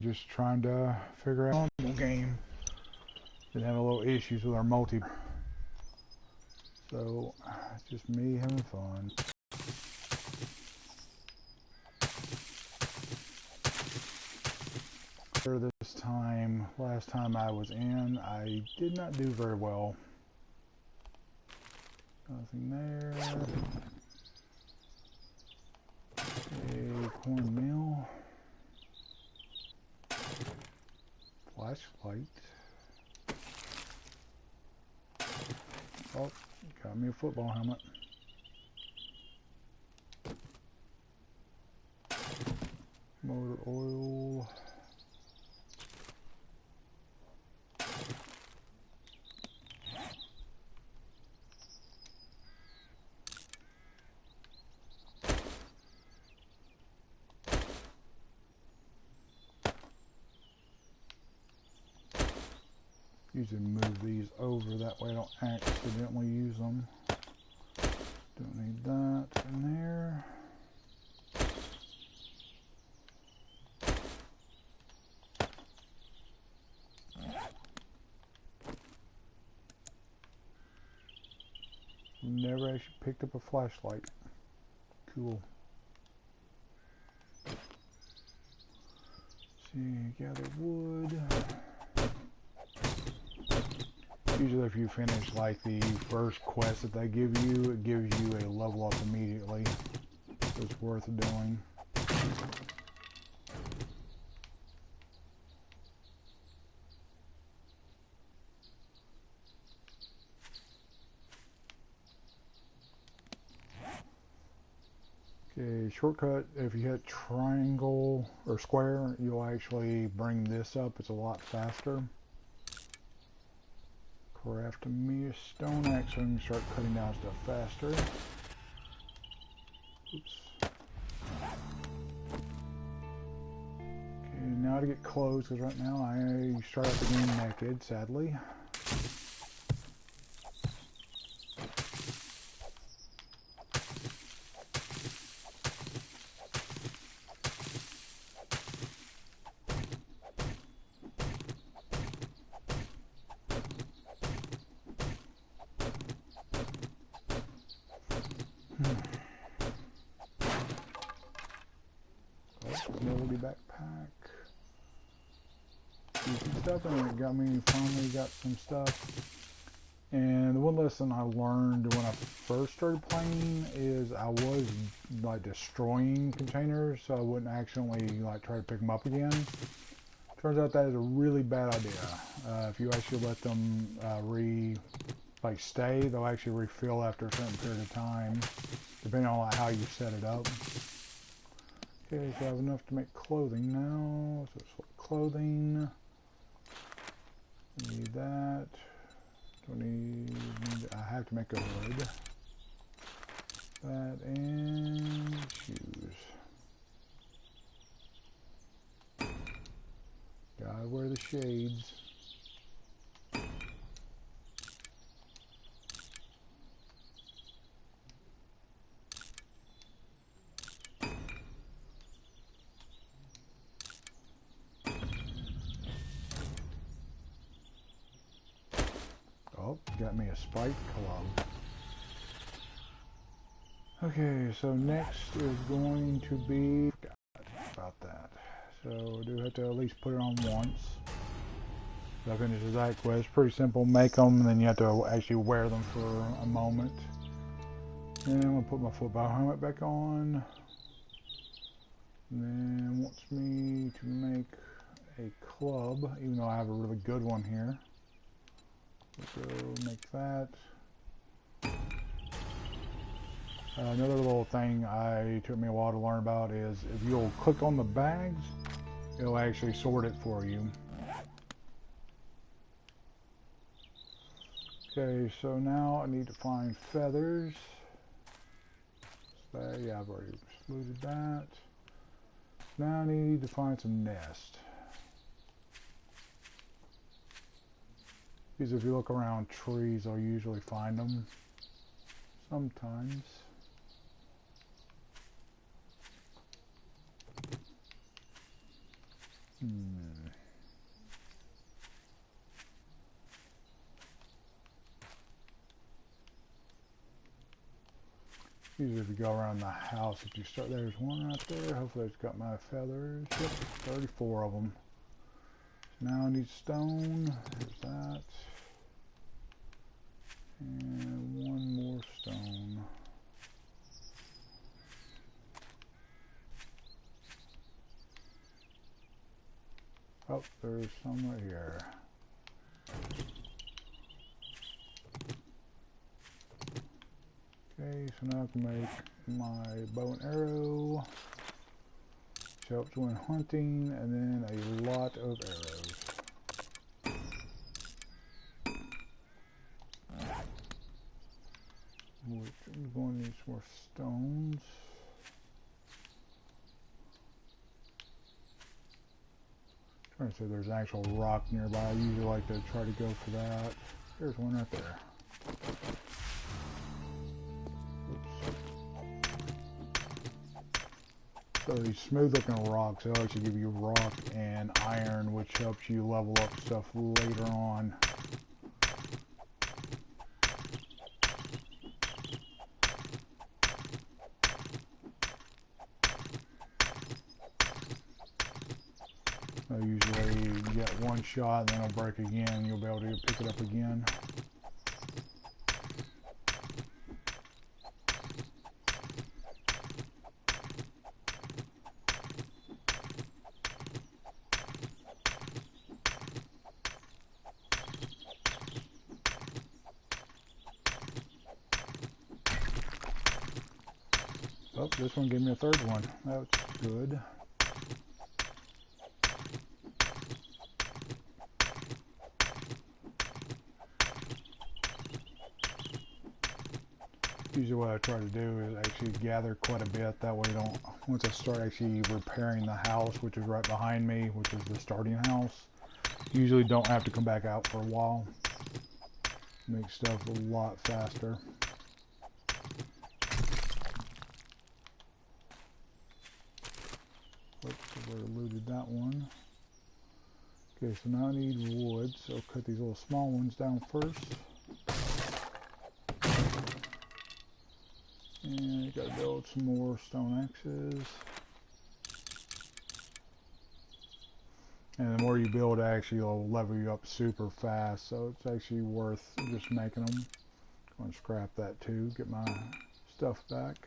Just trying to figure out the game. Been having a little issues with our multi. So it's just me having fun. This time, last time I was in, I did not do very well. Nothing there. A cornmeal. Flashlight. Oh, got me a football helmet. Motor oil. Usually move these over, that way I don't accidentally use them. Don't need that in there. Never actually picked up a flashlight. Cool. See, gather wood. Usually if you finish like the first quest that they give you, it gives you a level up immediately. So it's worth doing. Okay, shortcut, if you hit triangle or square, you'll actually bring this up. It's a lot faster. Craft me a stone axe so I can start cutting down stuff faster. Oops. Okay, now to get clothes, because right now I start out the game naked, sadly. Mobility backpack. Some stuff, and it got me, finally got some stuff. And the one lesson I learned when I first started playing is I was like destroying containers so I wouldn't accidentally like try to pick them up again. Turns out that is a really bad idea. If you actually let them stay, they'll actually refill after a certain period of time, depending on how you set it up. Okay, so I have enough to make clothing now. So it's clothing. Need that. Don't need. I have to make a hood. That and shoes. Gotta wear the shades. Oh, got me a spike club. Okay, so next is going to be... Forgot about that. So I do have to at least put it on once. That finishes that quest. Pretty simple. Make them, and then you have to actually wear them for a moment. And I'm going to put my football helmet back on. And then wants me to make a club, even though I have a really good one here. So make that. Another little thing took me a while to learn about is if you'll click on the bags, it'll actually sort it for you. Okay, so now I need to find feathers. So, yeah, I've already excluded that. Now I need to find some nest. Because if you look around trees, I'll usually find them. Sometimes. Usually if you go around the house, if you start, there's one right there. Hopefully it's got my feathers. Yep, 34 of them. So now I need stone. There's that. And one more stone. Oh, there's some right here. Okay, so now I can make my bow and arrow. Which helps when hunting, and then a lot of arrows. Which I'm going to need some more stones. Trying to see if there's an actual rock nearby. I usually like to try to go for that. There's one right there. So these smooth looking rocks, they'll actually give you rock and iron, which helps you level up stuff later on. They'll usually get one shot and then it'll break again and you'll be able to pick it up again. Oh, this one gave me a third one. That's good. Usually what I try to do is actually gather quite a bit. That way I don't, once I start actually repairing the house, which is right behind me, which is the starting house, usually don't have to come back out for a while. Makes stuff a lot faster. Oops, I already looted that one. Okay, so now I need wood, so I'll cut these little small ones down first. And you gotta build some more stone axes. And the more you build, actually will level you up super fast, so it's actually worth just making them. I'm gonna scrap that too, get my stuff back.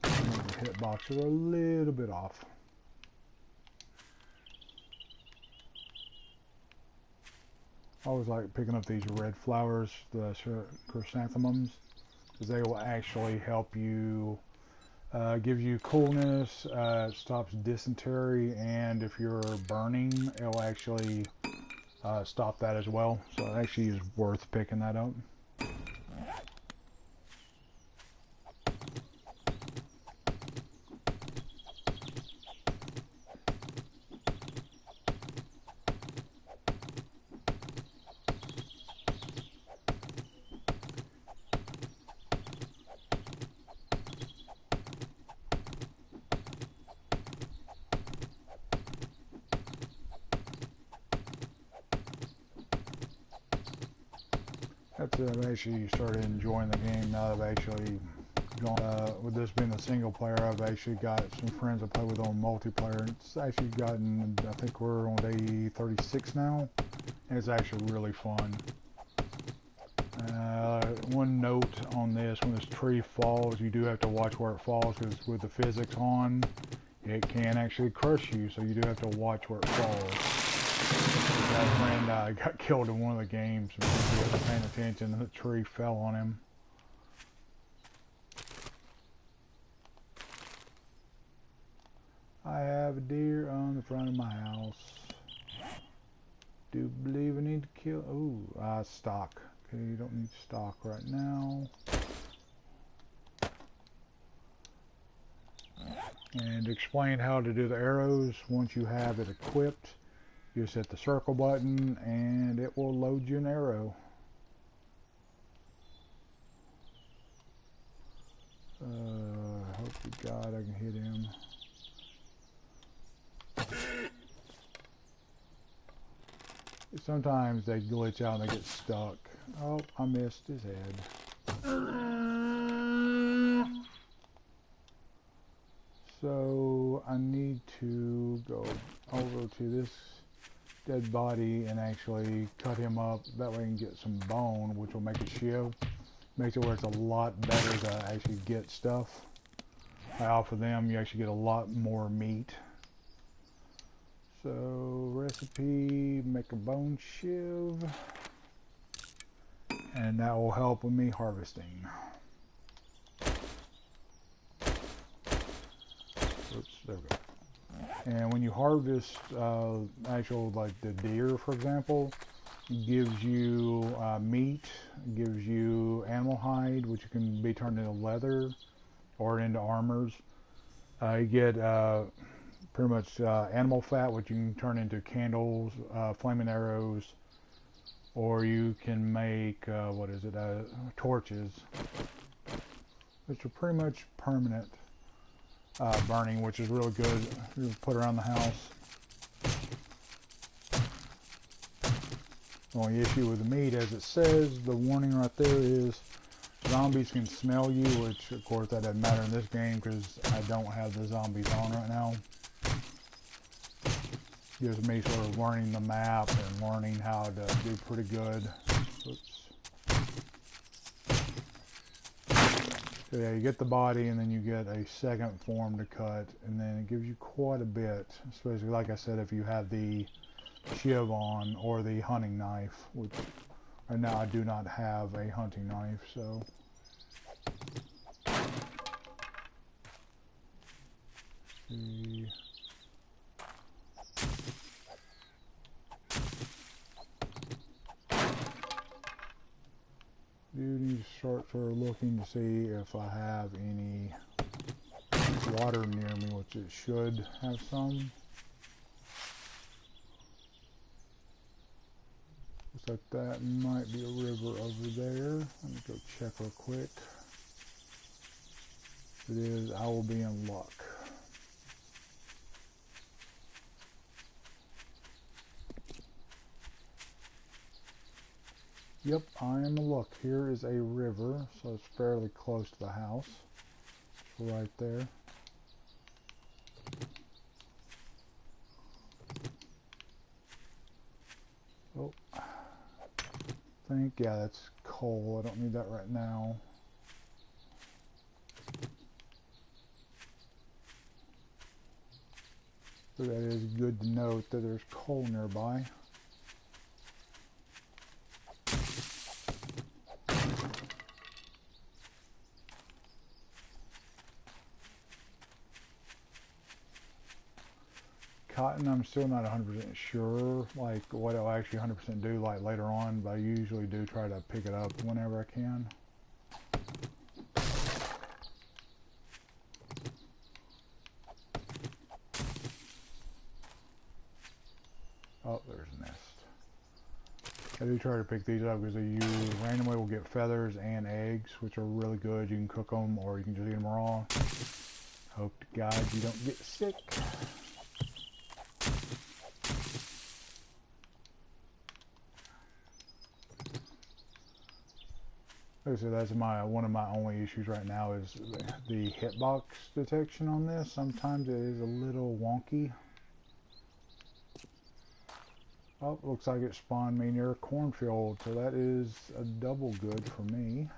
The hitboxes are a little bit off. I always like picking up these red flowers, the chrysanthemums, because they will actually help you, give you coolness, stops dysentery, and if you're burning, it'll actually stop that as well. So it actually is worth picking that up. That's it. I've actually started enjoying the game now that I've actually gone, with this being a single player, I've actually got some friends I play with on multiplayer. It's actually gotten, I think we're on day 36 now, and it's actually really fun. One note on this, when this tree falls, you do have to watch where it falls, because with the physics on, it can actually crush you, so you do have to watch where it falls. That friend got killed in one of the games because he wasn't paying attention and the tree fell on him. I have a deer on the front of my house. Do believe I need to kill... Ooh, stock. Okay, you don't need stock right now. And explain how to do the arrows once you have it equipped. You just hit the circle button and it will load you an arrow. Hope to God I can hit him. Sometimes they glitch out and they get stuck. Oh, I missed his head. So I need to go over to this dead body and actually cut him up. That way I can get some bone, which will make a shield. Makes it where it's a lot better to actually get stuff. Off of them, you actually get a lot more meat. So, recipe, make a bone shiv. And that will help with me harvesting. Oops, there we go. And when you harvest actual, like the deer, for example, it gives you meat, gives you animal hide, which can be turned into leather or into armors. You get pretty much animal fat, which you can turn into candles, flaming arrows, or you can make, torches, which are pretty much permanent burning, which is really good. You put around the house. The only issue with the meat, as it says, the warning right there is zombies can smell you, which of course that doesn't matter in this game because I don't have the zombies on right now. Gives me sort of learning the map and learning how to do pretty good. Oops. So yeah, you get the body and then you get a second form to cut, and then it gives you quite a bit, especially like I said if you have the shiv on or the hunting knife, which right now I do not have a hunting knife, so do need to start sort of looking to see if I have any water near me, which it should have some. Looks like that might be a river over there. Let me go check real quick. If it is, I will be in luck. Yep, I am in luck. Here is a river, so it's fairly close to the house. It's right there. Oh, I think, yeah, that's coal. I don't need that right now. So that is good to note that there's coal nearby. Cotton, I'm still not 100% sure like what it'll actually 100% do like later on, but I usually do try to pick it up whenever I can. Oh, there's a nest. I do try to pick these up because you randomly will get feathers and eggs, which are really good. You can cook them or you can just eat them raw. Hope to God you don't get sick. Like I said, that's one of my only issues right now is the hitbox detection on this. Sometimes it is a little wonky. Oh, looks like it spawned me near a cornfield, so that is a double good for me.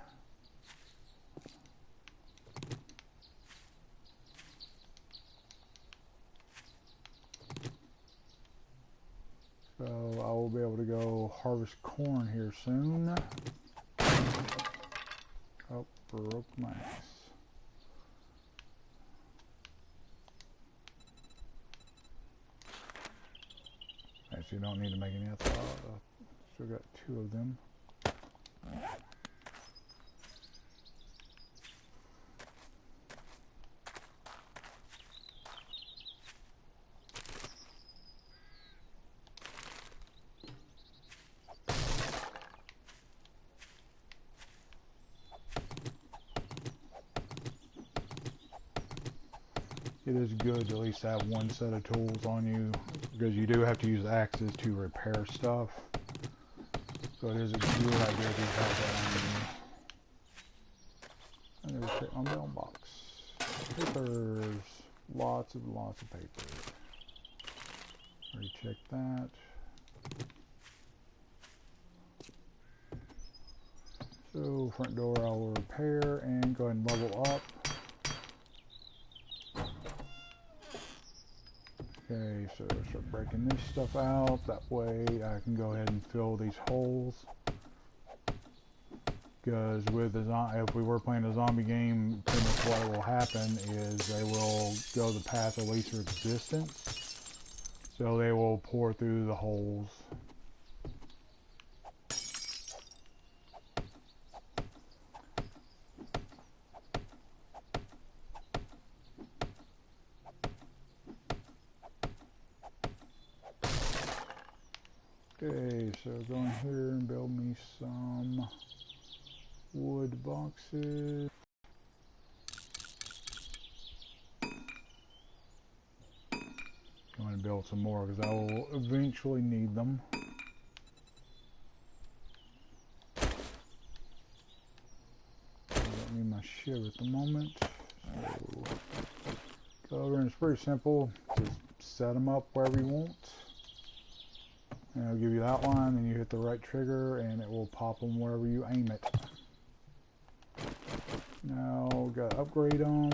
So I will be able to go harvest corn here soon. Oh, broke my ass. Actually, don't need to make any. Still got 2 of them. it is good to at least have one set of tools on you, because you do have to use axes to repair stuff. So it is a good idea to have that on you. And there's my mailbox. Papers. Lots of paper. Already checked that. So front door I will repair and go ahead and level up. Okay, so start breaking this stuff out. That way I can go ahead and fill these holes. Because with if we were playing a zombie game, pretty much what will happen is they will go the path of least resistance. So they will pour through the holes. Okay, so go in here and build me some wood boxes. I'm going to build some more because I will eventually need them. I don't need my shiv at the moment. So go over and it's pretty simple. Just set them up wherever you want. And it'll give you the outline, and you hit the right trigger and it will pop them wherever you aim it. Now gotta upgrade them.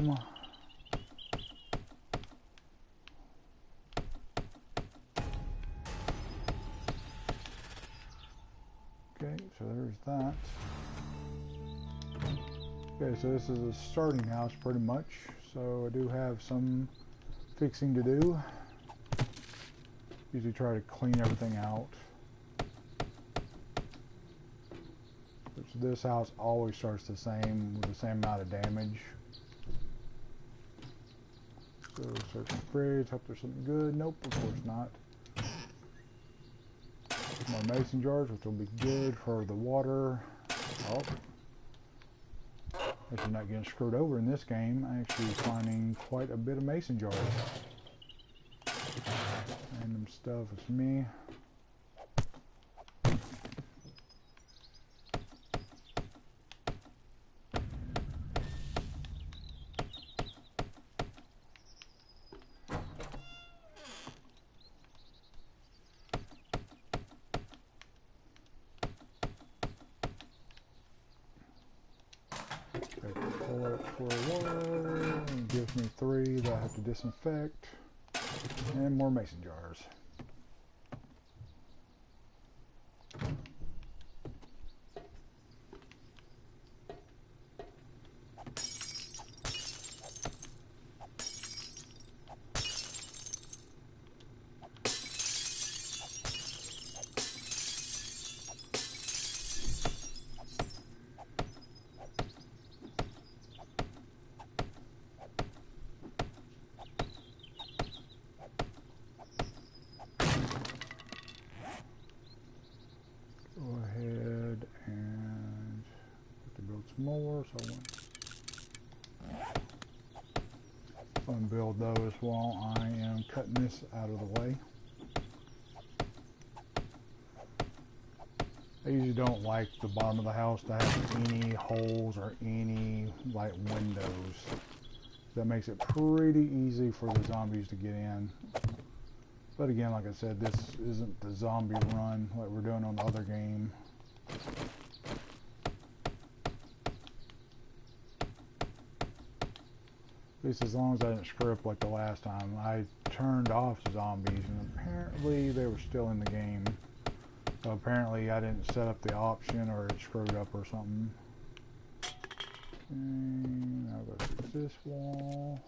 Okay, so there's that. Okay, so this is a starting house pretty much. So I do have some fixing to do. Usually try to clean everything out. Which this house always starts the same with the same amount of damage. So search the fridge, hope there's something good. Nope, of course not. More mason jars, which will be good for the water. Oh. If you're not getting screwed over in this game, I'm actually finding quite a bit of mason jars. Random stuff is me. Pull it for water, and gives me 3 that I have to disinfect, and more mason jars. More, so I'm going to build those while I am cutting this out of the way. I usually don't like the bottom of the house to have any holes or any like windows. That makes it pretty easy for the zombies to get in. But again, like I said, this isn't the zombie run like we're doing on the other game. At least as long as I didn't screw up like the last time. I turned off zombies and apparently they were still in the game. So apparently I didn't set up the option or it screwed up or something. And I'll go fix this wall.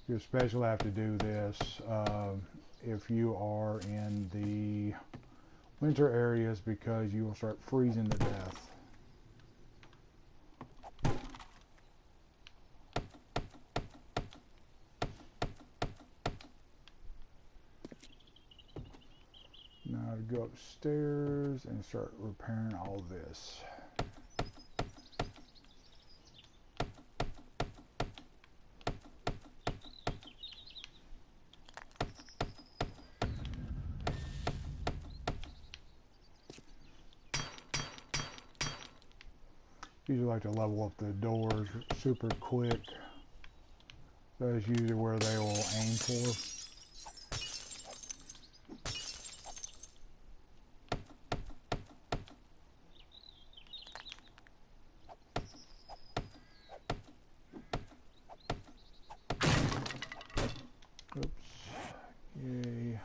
You especially have to do this if you are in the winter areas because you will start freezing to death. Now to go upstairs and start repairing all this. Usually like to level up the doors super quick. That's usually where they will aim for. Oops. Yay.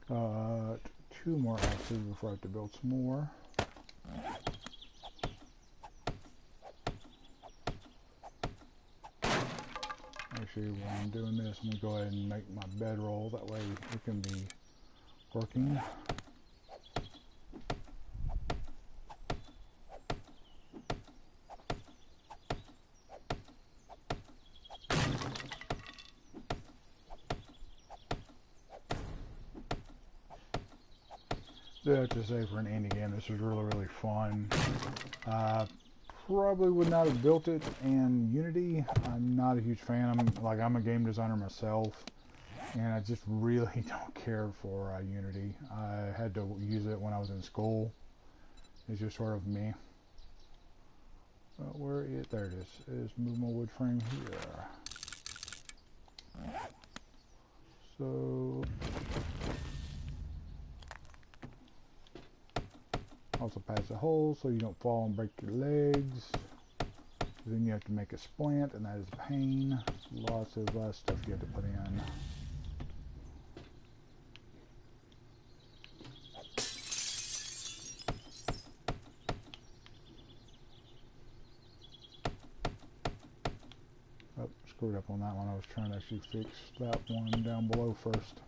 Got 2 more axes before I have to build some more. Actually, while I'm doing this, I'm going to go ahead and make my bedroll. That way it can be working. I have to say, for an indie game, this is really fun. Probably would not have built it in Unity. I'm not a huge fan. I'm a game designer myself, and I just really don't care for Unity. I had to use it when I was in school. It's just sort of me. Where is there? It is move my wood frame here. So. Also patch a hole so you don't fall and break your legs. Then you have to make a splint, and that is a pain. Lots of stuff you have to put in. Oh, screwed up on that one. I was trying to actually fix that one down below first.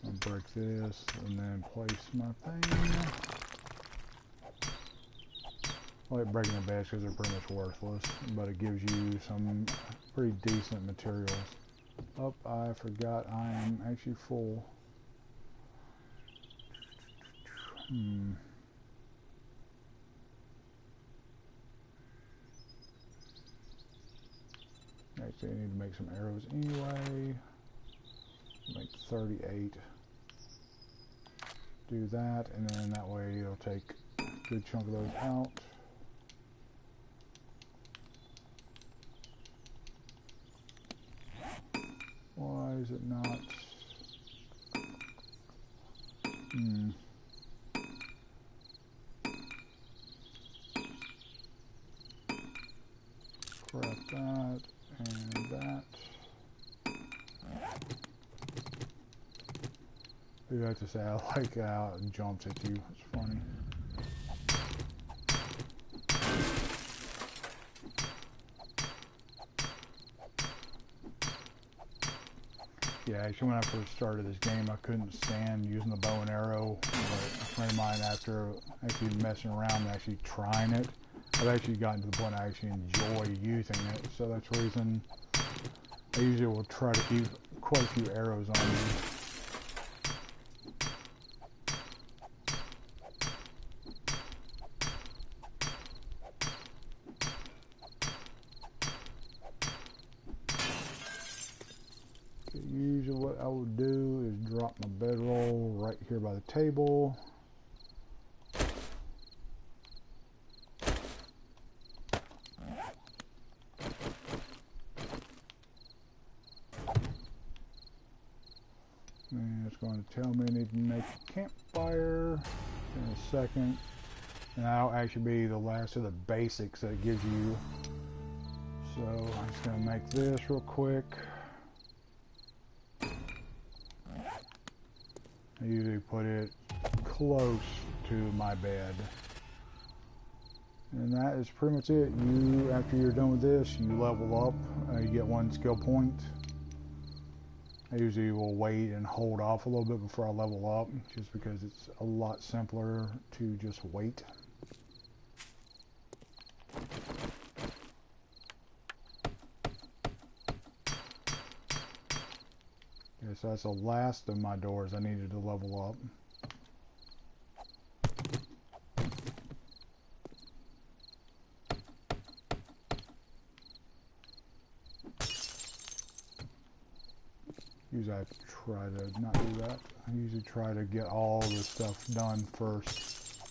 I'll break this and then place my thing. I like breaking the beds because they're pretty much worthless, but it gives you some pretty decent materials. Oh, I forgot I am actually full. Actually, I need to make some arrows anyway. Make 38. Do that, and then that way it'll take a good chunk of those out. Why is it not? Scrap that and that. You have to say, I like how it jumps at you. It's funny. Yeah, actually when I first started this game, I couldn't stand using the bow and arrow, but a friend of mine, after actually messing around and actually trying it, I've actually gotten to the point I actually enjoy using it. So that's the reason I usually will try to keep quite a few arrows on me. Usually what I would do is drop my bedroll right here by the table. And it's going to tell me I need to make a campfire in a second. And that'll actually be the last of the basics that it gives you. So I'm just going to make this real quick. I usually put it close to my bed. And that is pretty much it. After you're done with this, you level up. You get 1 skill point. I usually will wait and hold off a little bit before I level up, just because it's a lot simpler to just wait. Okay, so that's the last of my doors I needed to level up. Usually I try to not do that. I usually try to get all the stuff done first.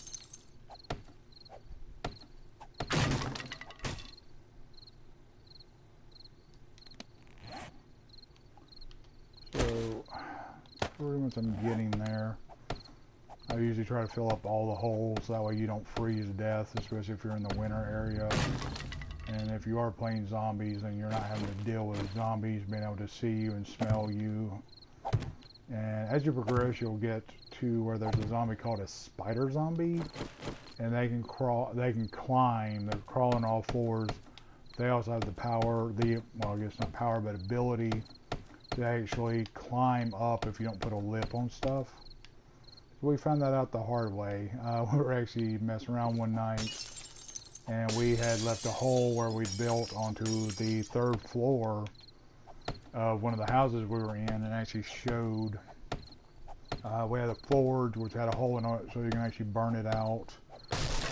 So, pretty much I'm getting there. I usually try to fill up all the holes, that way you don't freeze to death, especially if you're in the winter area. And if you are playing zombies and you're not having to deal with zombies being able to see you and smell you. And as you progress, you'll get to where there's a zombie called a spider zombie. And they can crawl, they can climb, they're crawling all fours. They also have the power, well, I guess not power, but ability to actually climb up if you don't put a lip on stuff. So we found that out the hard way. We were actually messing around one night, and we had left a hole where we built onto the 3rd floor of one of the houses we were in, and actually showed we had a forge which had a hole in it so you can actually burn it out.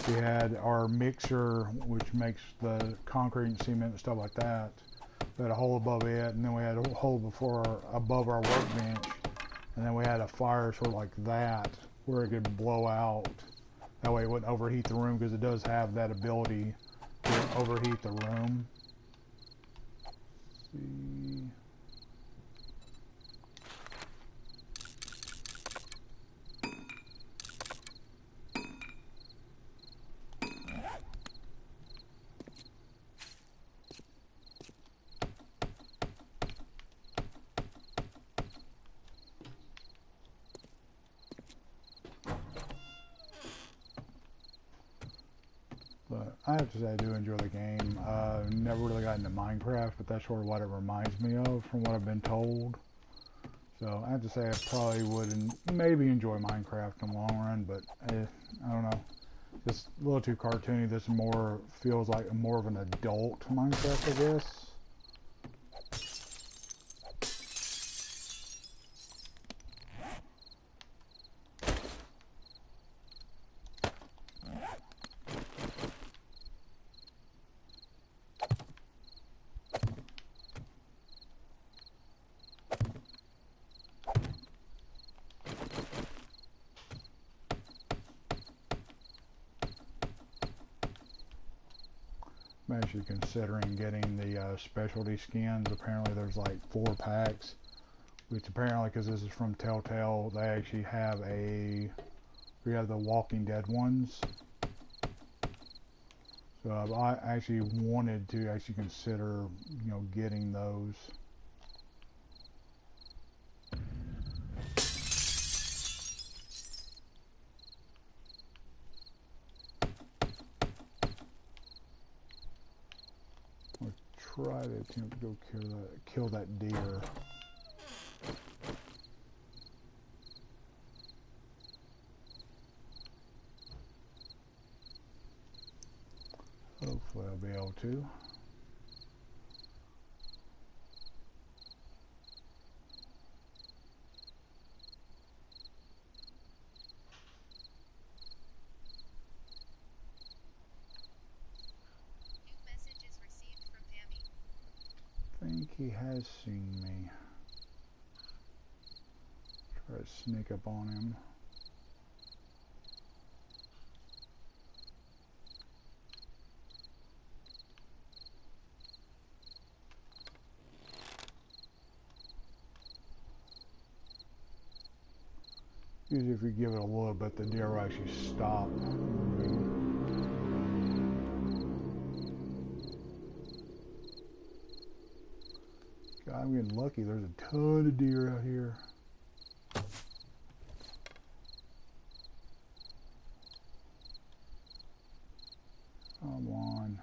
We had our mixer which makes the concrete and cement and stuff like that. We had a hole above it, and then we had a hole above our workbench, and then we had a fire sort of like that where it could blow out. That way it wouldn't overheat the room, because it does have that ability to overheat the room. Let's see. But I have to say I do enjoy the game. Never really got into Minecraft, but that's sort of what it reminds me of from what I've been told. So I have to say I probably would maybe enjoy Minecraft in the long run, but I don't know. It's a little too cartoony. This more feels like more of an adult Minecraft, I guess. I'm actually considering getting the specialty skins. Apparently there's like 4 packs, which apparently, because this is from Telltale, they actually have we have the Walking Dead ones. So I actually wanted to actually consider, you know, getting those. Try to attempt to go kill that deer. Hopefully I'll be able to. I think he has seen me. Try to sneak up on him. Usually if you give it a little bit, the deer will actually stop moving. God, I'm getting lucky. There's a ton of deer out here. Come on.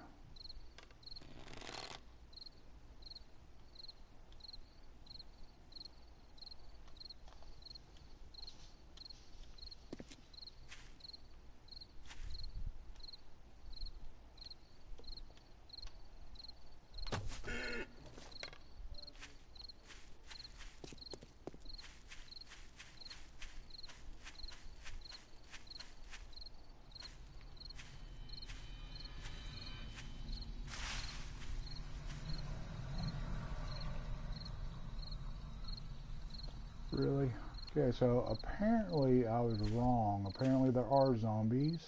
Really? Okay, so apparently I was wrong. Apparently there are zombies.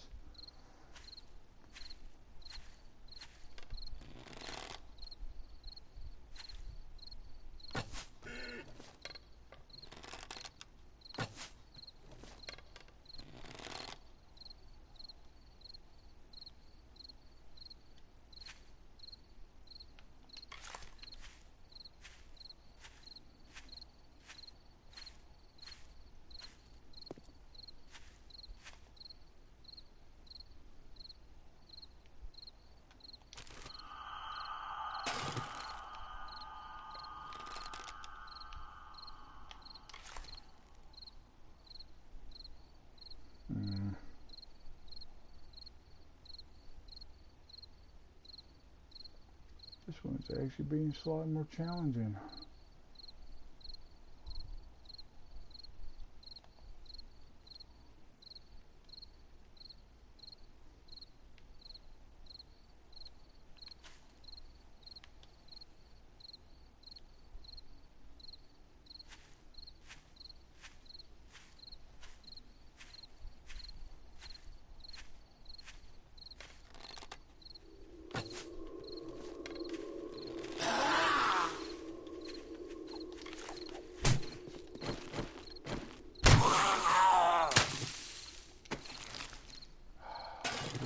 This one's actually being slightly more challenging.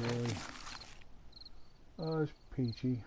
Really? Oh, it's peachy.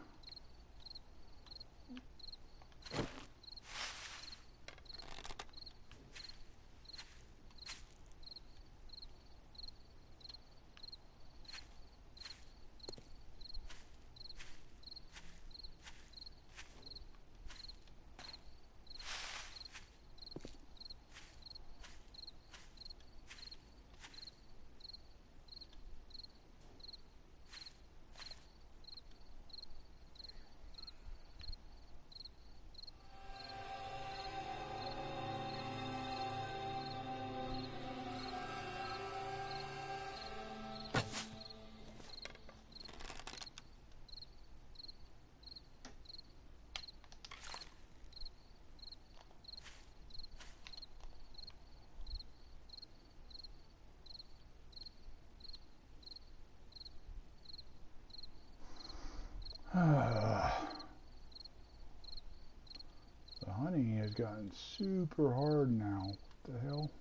The hunting has gotten super hard now. What the hell?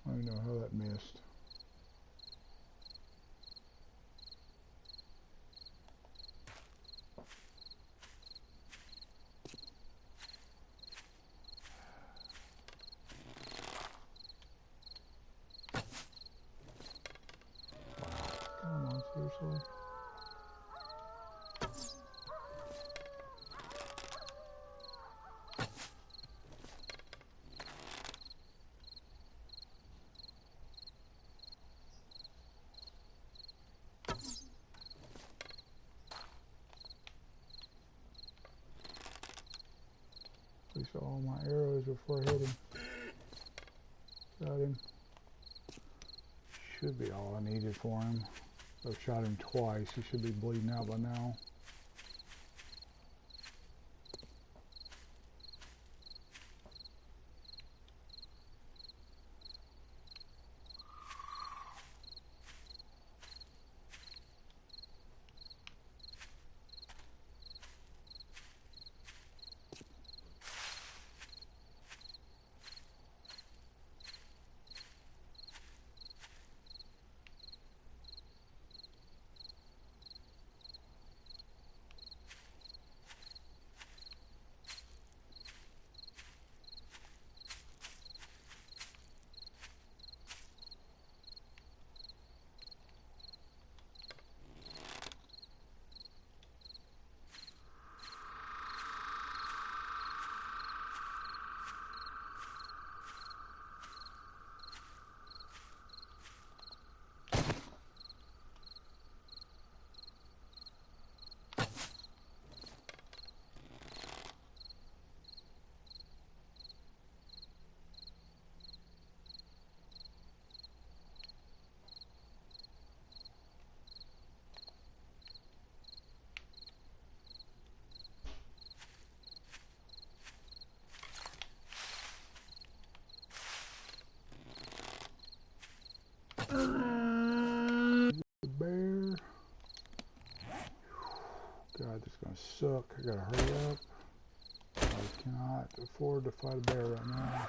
I don't know how that missed. Come on, seriously. At least all my arrows before hitting. Got him. Should be all I needed for him. I've shot him twice. He should be bleeding out by now. The bear. God, this is gonna suck. I gotta hurry up. I cannot afford to fight a bear right now.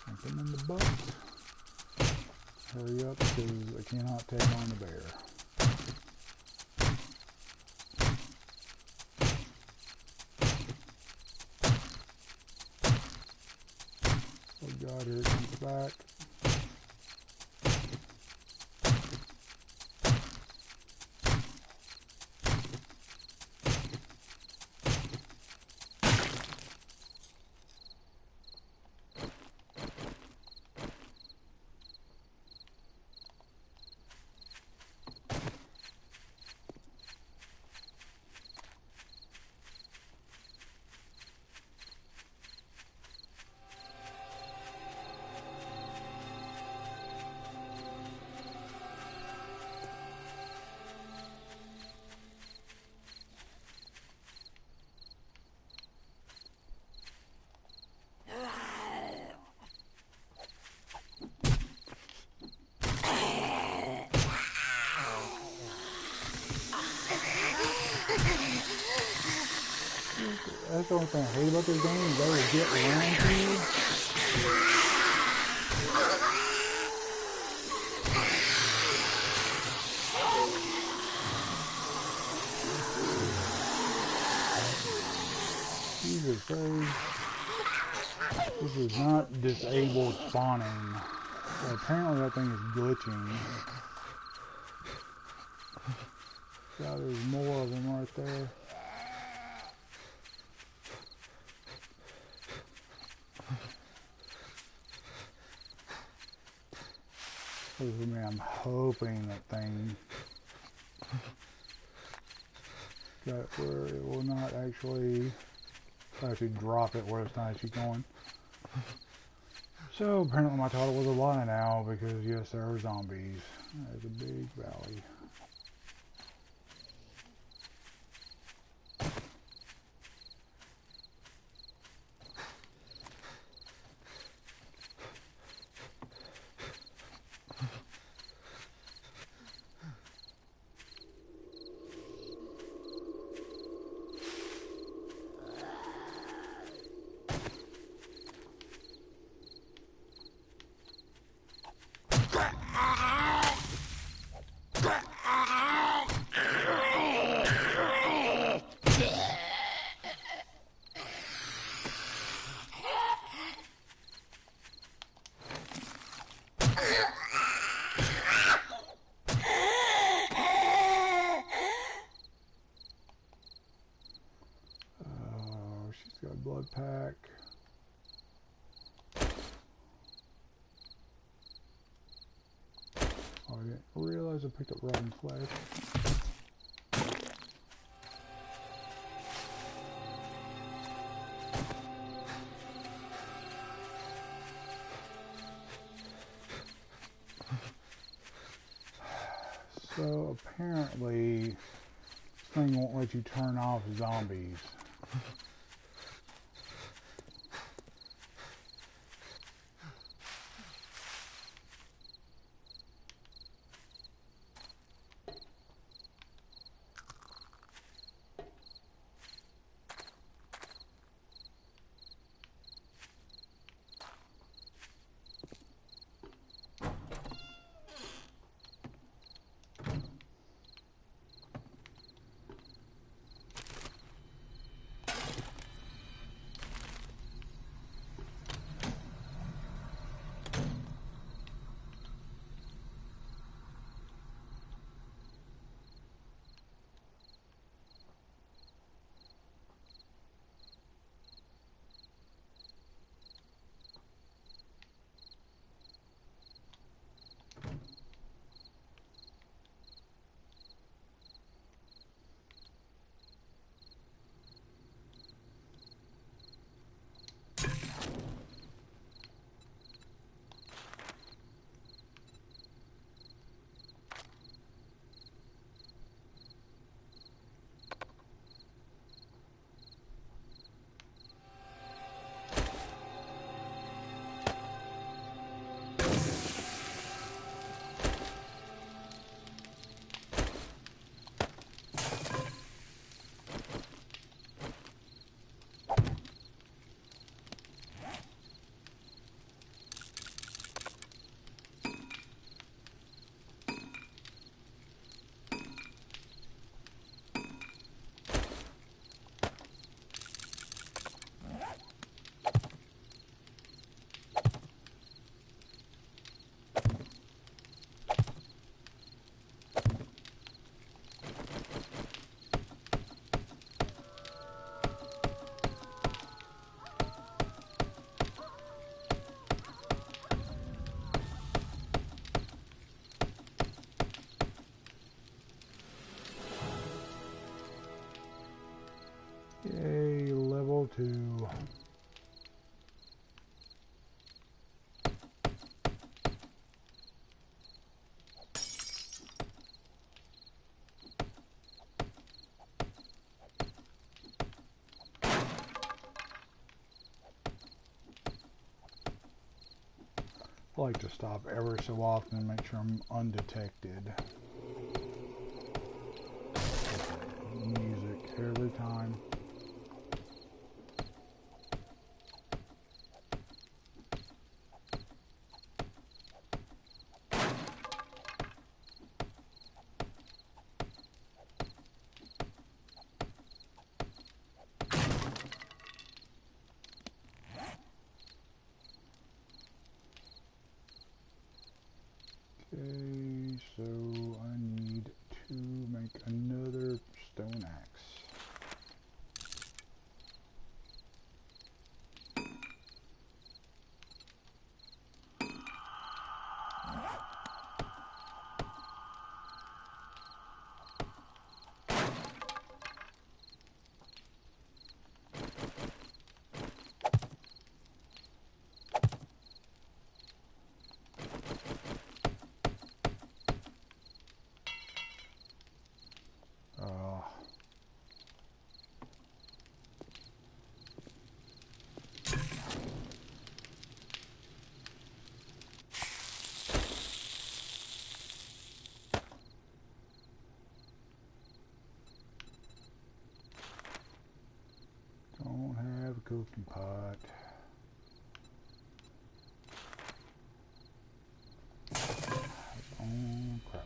Jump him in the butt. Hurry up because I cannot take on the bear. Oh God, here it comes back. That's the only thing I hate about this game is they will get around to you. Jesus Christ. This is not disabled spawning. So apparently that thing is glitching. God, there's more of them right there. I'm hoping that thing got where it will not actually drop it where it's not actually going. So apparently my title was a lie now because yes, there are zombies. There's a big valley. She's got a blood pack. Oh, I didn't realize I picked up rotten flesh. So apparently this thing won't let you turn off zombies. I like to stop every so often and make sure I'm undetected. Music every time. Okay, so I need to make another stone axe. Don't have a cooking pot. Oh crap.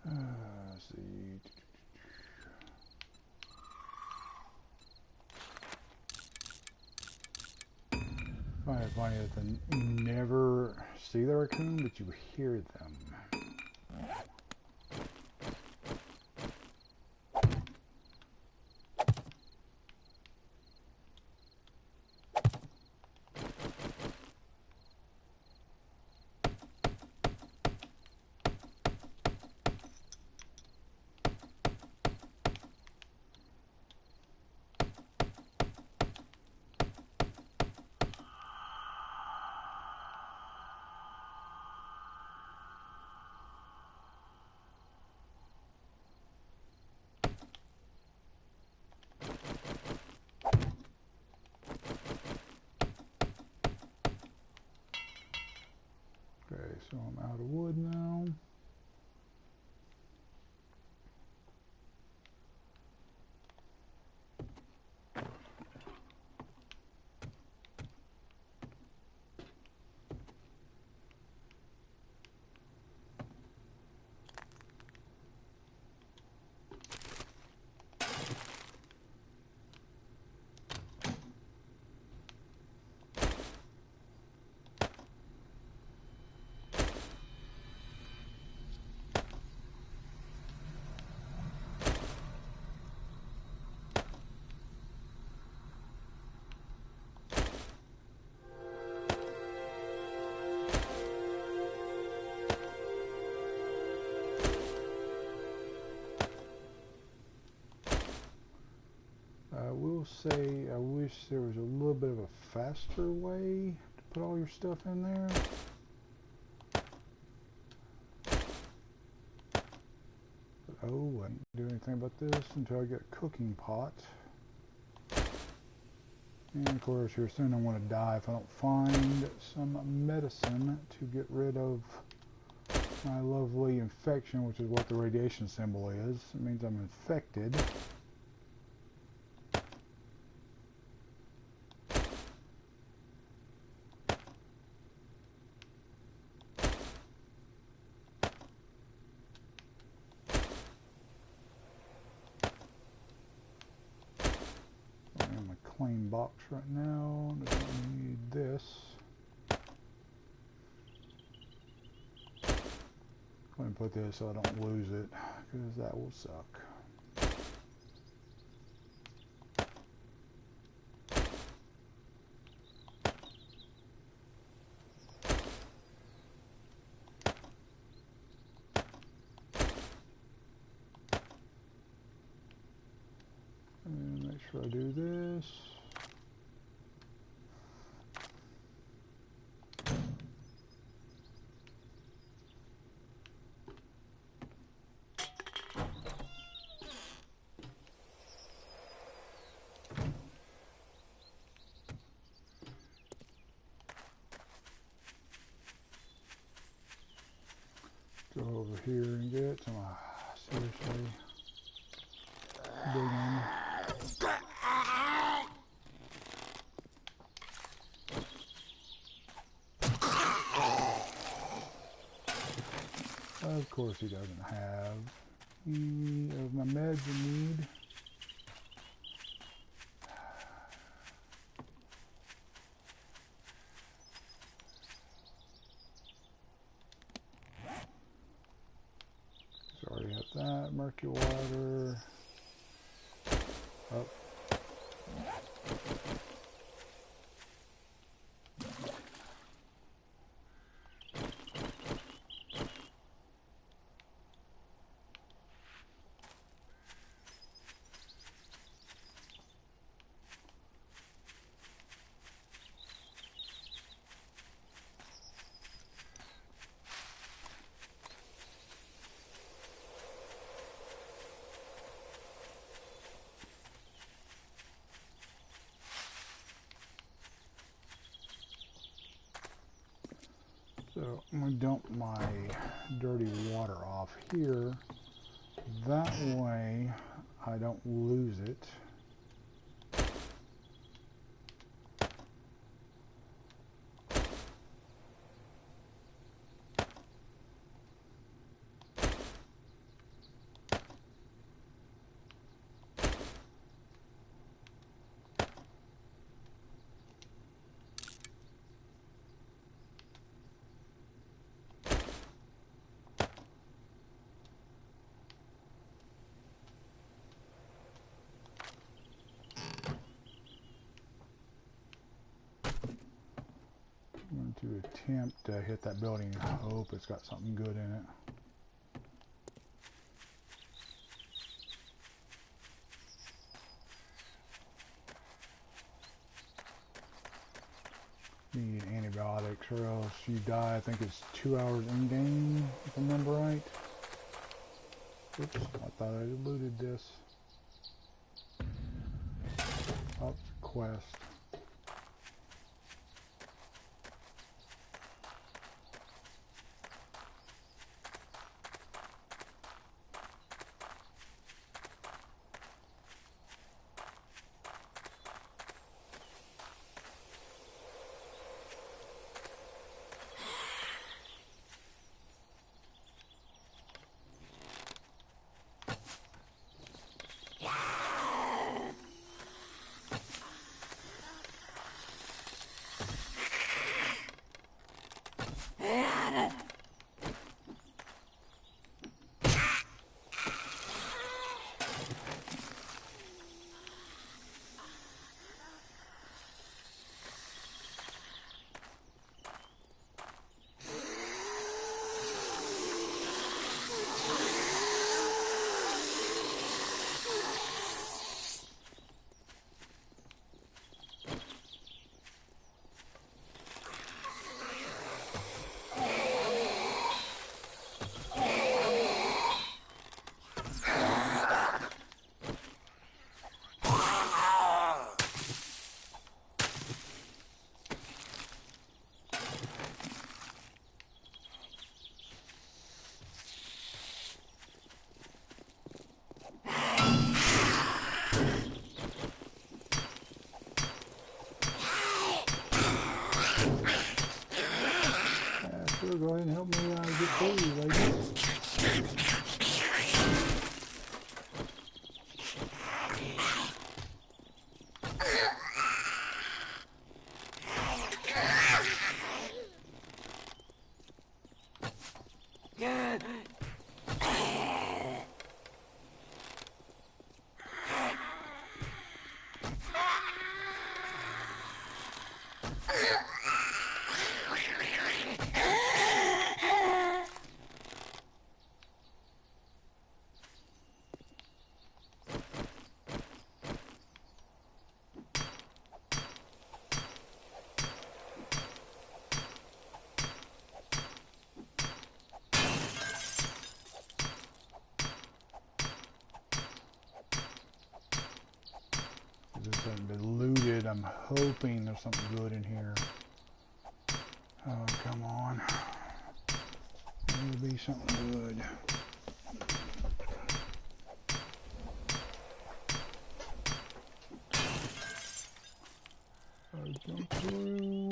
Let's see. I find it funny that you never see the raccoon, but you hear them. Okay, so I'm out of wood now. I will say I wish there was a little bit of a faster way to put all your stuff in there. But oh, I didn't do anything about this until I get a cooking pot. And of course, here soon I want to die if I don't find some medicine to get rid of my lovely infection, which is what the radiation symbol is. It means I'm infected. box right now. I don't need this. I'm going to put this so I don't lose it, because that will suck. And make sure I do this. Go over here and get some, seriously, big one. Of course he doesn't have any of my meds I need. Already have that, murky water. Oh. So I'm going to dump my dirty water off here. That way I don't lose it. I'm going to attempt to hit that building and hope it's got something good in it. Need antibiotics or else you die. I think it's 2 hours in game, if I remember right. Oops, I thought I looted this. Oh, quest. Go ahead and help me get through, ladies. This hasn't been looted. I'm hoping there's something good in here. Oh, come on. There'll be something good. I'll jump through.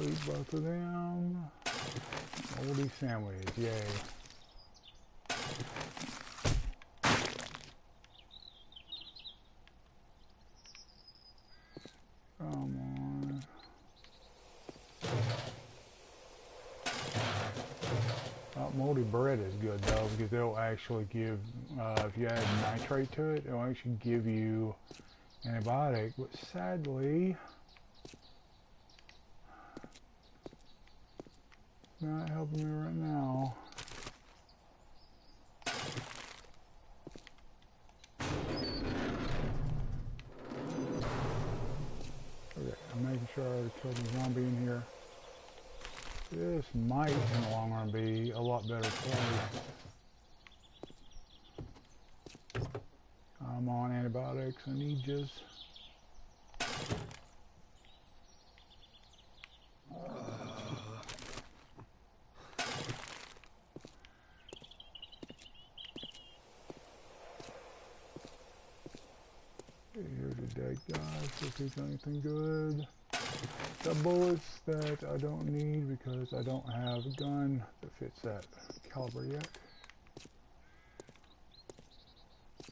Loot both of them. Oldie sandwich, yay. Come on. Moldy bread is good though, because they'll actually give, if you add nitrate to it, it'll actually give you antibiotic, but sadly, not helping me right now. Okay, I'm making sure I killed the zombie in here. This might, in the long run, be a lot better place. I'm on antibiotics. I need just... Here's a dead guy, see if he's got anything good. The bullets that I don't need because I don't have a gun that fits that caliber yet.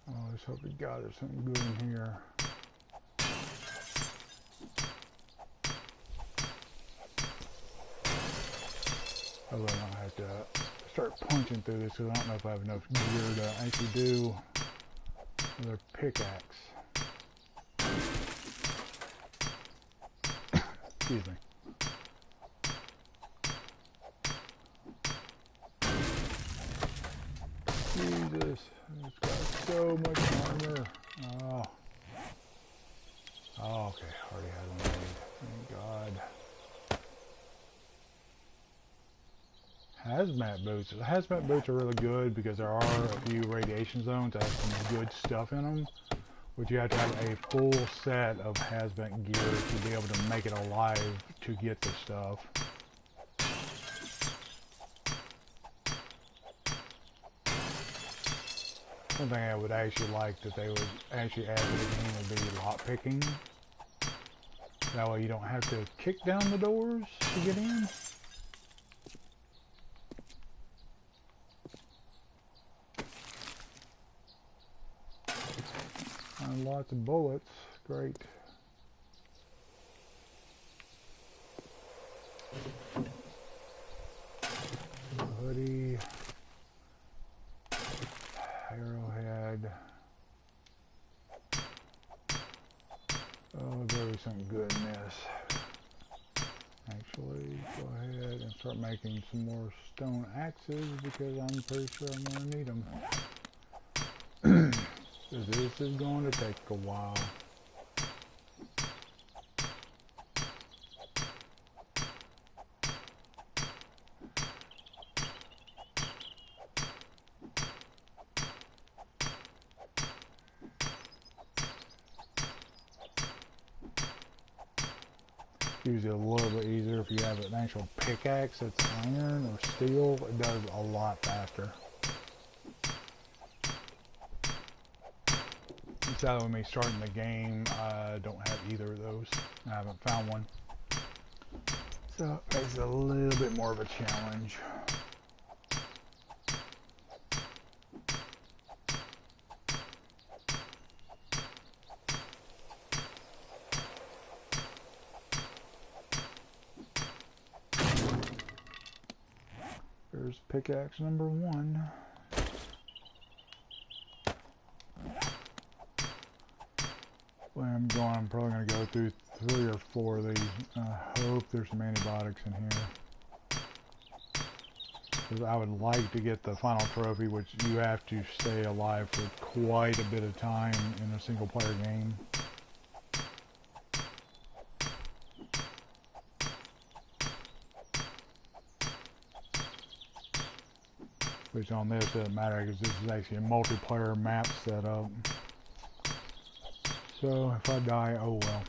Oh, let's hope to God there's something good in here. I don't have to start punching through this because I don't know if I have enough gear to actually do another pickaxe. Excuse me. Jesus, it's got so much armor. Oh. Oh, okay, already had one made. Thank God. Hazmat boots. Hazmat boots are really good because there are a few radiation zones that have some good stuff in them. But you have to have a full set of hazmat gear to be able to make it alive to get the stuff. One thing I would actually like that they would actually add to the game would be lockpicking. That way you don't have to kick down the doors to get in. And lots of bullets. Great. Hoodie. Arrowhead. Oh, there was something good in this. Actually, go ahead and start making some more stone axes because I'm pretty sure I'm going to need them. This is going to take a while. Usually a little bit easier if you have an actual pickaxe that's iron or steel. It does a lot faster. Sadly, with me starting the game, I don't have either of those. I haven't found one. So it makes it a little bit more of a challenge. there's pickaxe number 1. Where I'm going, I'm probably going to go through 3 or 4 of these. I hope there's some antibiotics in here. Because I would like to get the final trophy, which you have to stay alive for quite a bit of time in a single player game. Which on this doesn't matter because this is actually a multiplayer map setup. So if I die, oh well.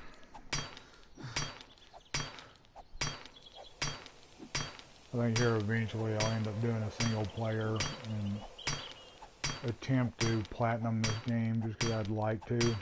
I think here eventually I'll end up doing a single player and attempt to platinum this game just because I'd like to.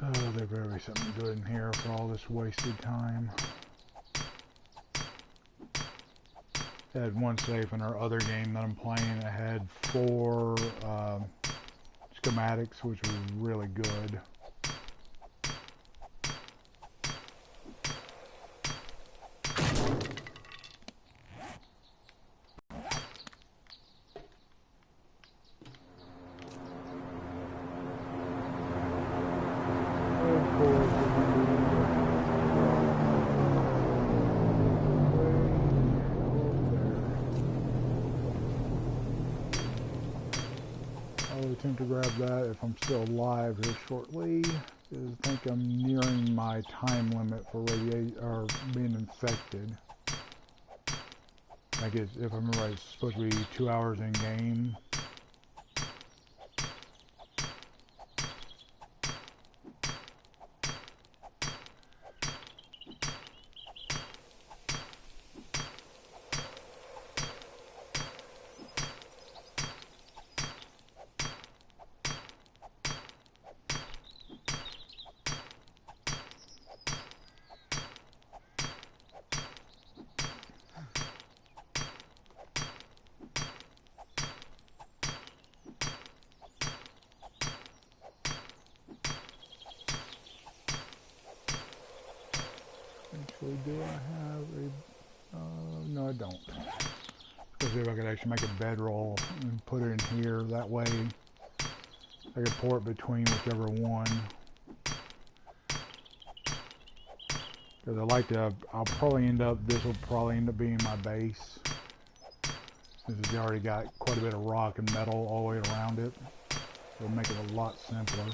Oh, there better be something good in here for all this wasted time. I had one safe in our other game that I'm playing. It had 4 schematics, which was really good. I'll attempt to grab that if I'm still alive here shortly, because I think I'm nearing my time limit for being infected. I guess if I remember right, it's supposed to be 2 hours in game. Actually, do I have a... no, I don't. Let's see if I could actually make a bedroll and put it in here. That way, I could pour it between whichever one. Because I like to... I'll probably end up... This will probably end up being my base. Since it's already got quite a bit of rock and metal all the way around it. It'll make it a lot simpler.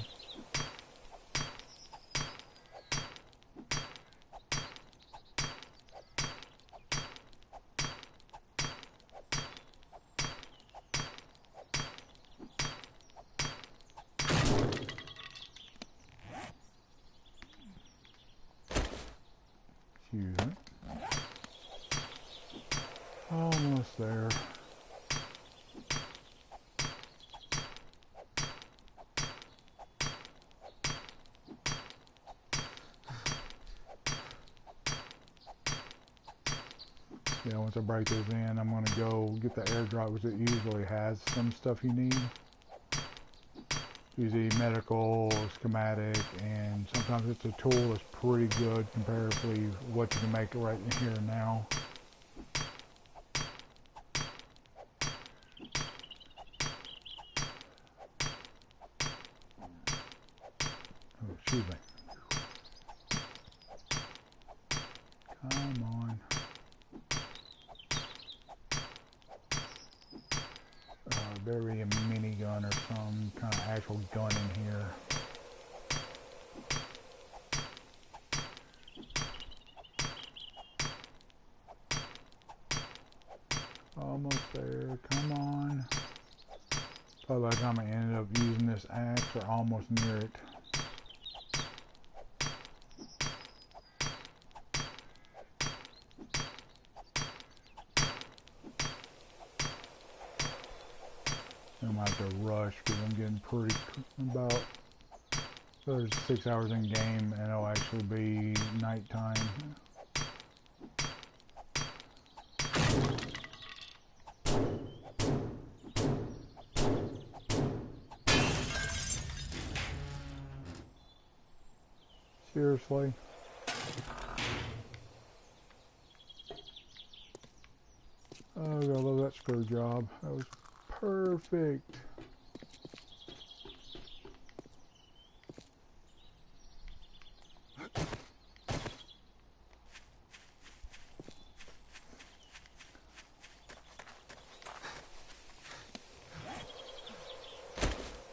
Excuse me. Almost there. Yeah, once I break this in, I'm going to go get the airdrop, which it usually has some stuff you need. Usually medical, schematic, and sometimes it's a tool that's pretty good comparatively what you can make right in here and now. Oh, excuse me. Come on. There be a minigun or some kind of actual gun in here. Almost there, come on. Probably by the time I ended up using this axe, or almost near it. I'm gonna have to rush because I'm getting pretty about So there's 6 hours in game and it'll actually be nighttime. Seriously? Oh, I love that screw job. That was perfect.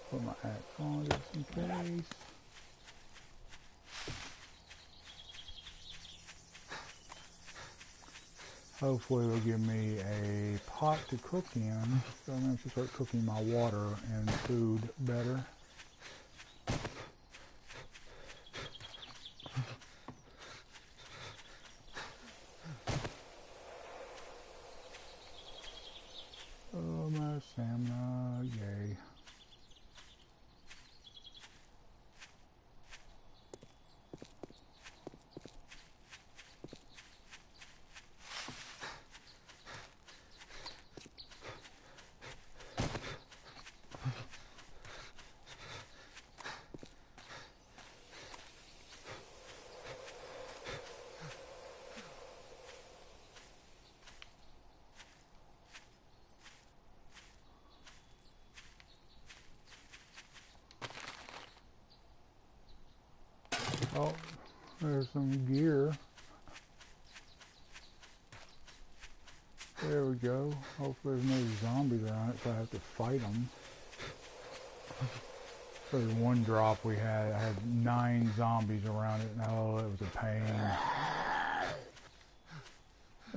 Put my axe on just in case. Hopefully it'll give me a pot to cook in, so I'm going to start cooking my water and food better. Oh, my stamina, yay. Oh, there's some gear. There we go. Hopefully there's no zombies around it so I have to fight them. For the one drop we had, I had 9 zombies around it. Oh, it was a pain.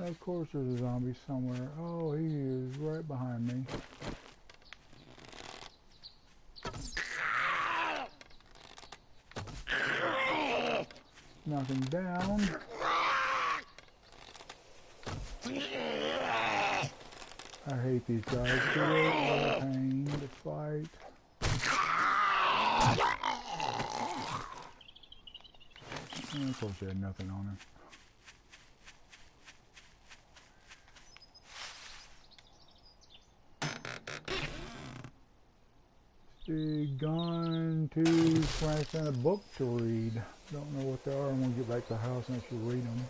Of course there's a zombie somewhere. Oh, he is right behind me. Knock him down. I hate these guys. They're a pain to fight. And of course he had nothing on him. See, gone to smash in a book to read. Don't know what they are. I'm going to get back to the house and actually read them.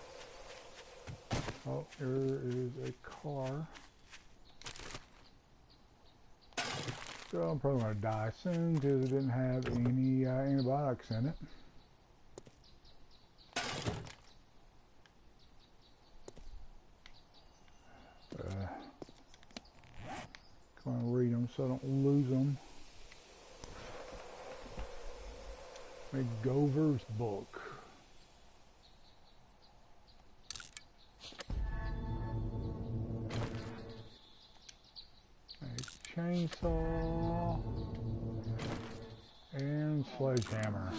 Oh, here is a car. So I'm probably going to die soon because it didn't have any antibiotics in it. Going to read them so I don't lose them. McGover's book. A chainsaw and sledgehammer.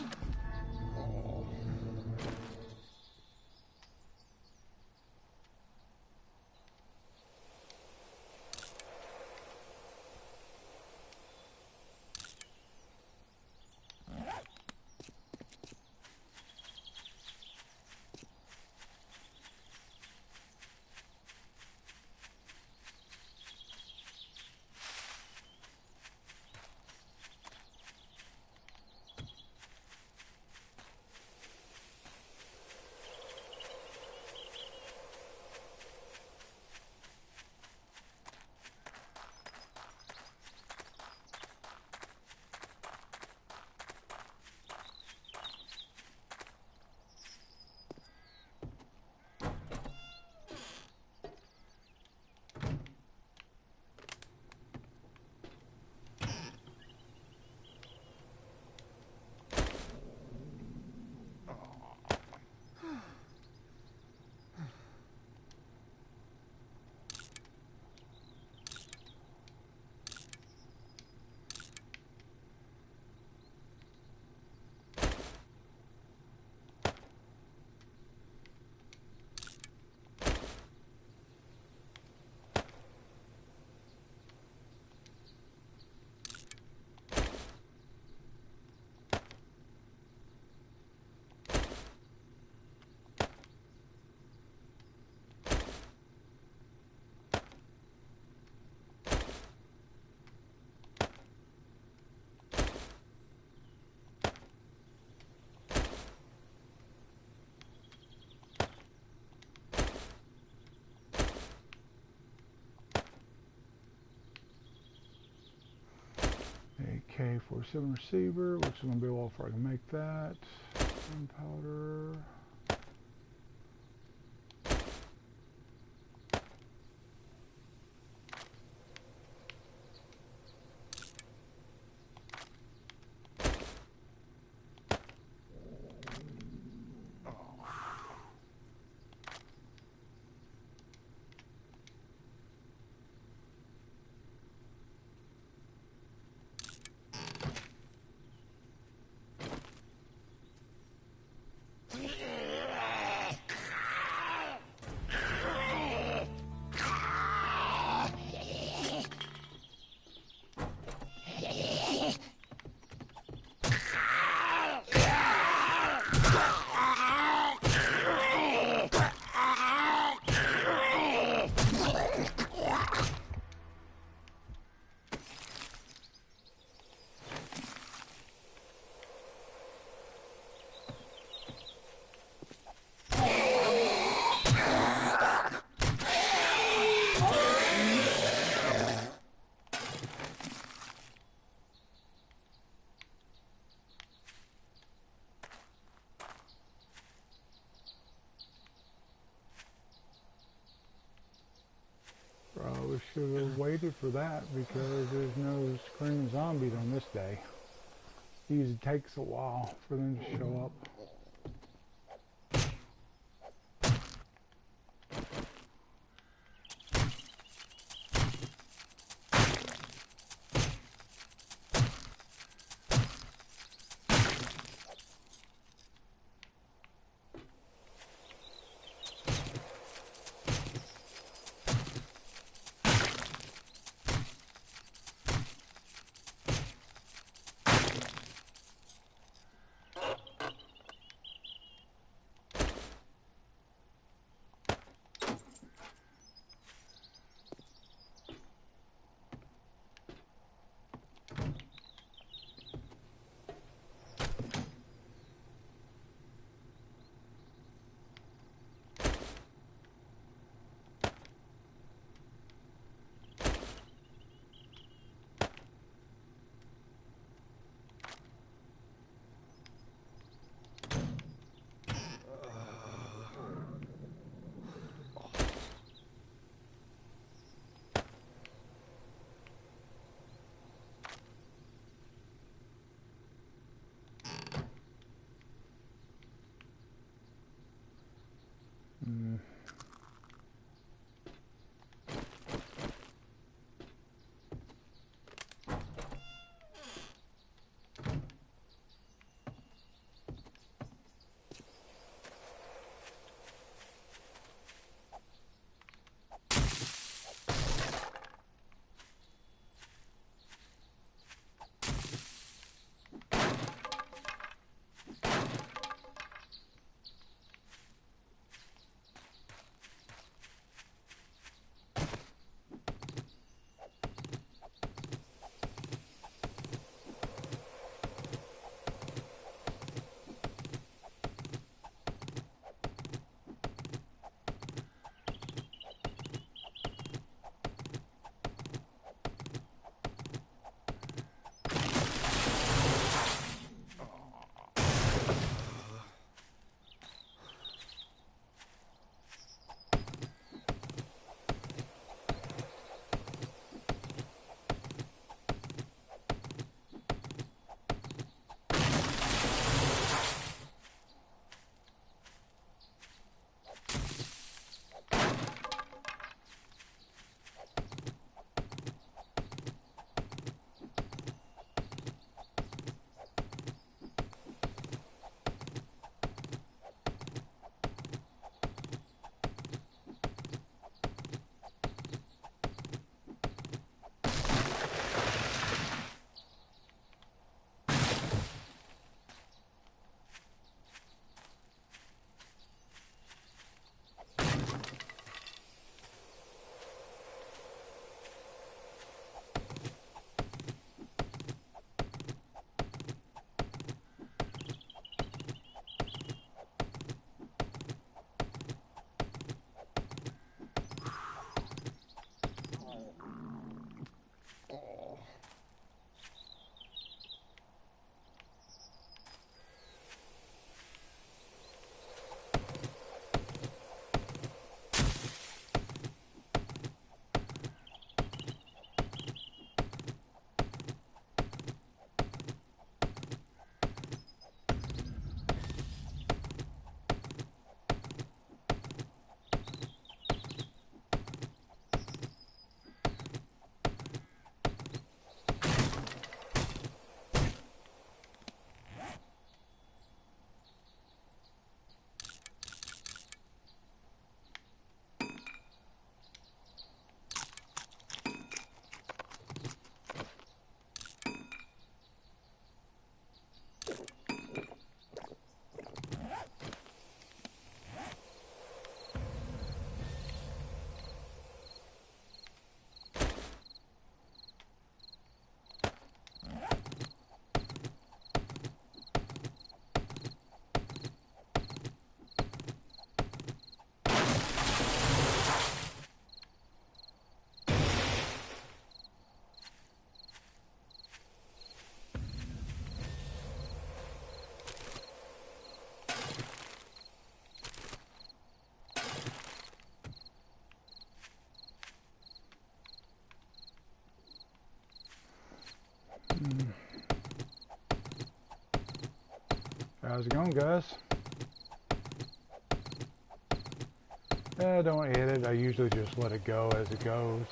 47 receiver, which is going to be a while before I can make that. Gunpowder. We should have waited for that because there's no screaming zombies on this day. It usually takes a while for them to show up. How's it going, guys? Don't hit it. I usually just let it go as it goes.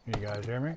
You guys hear me?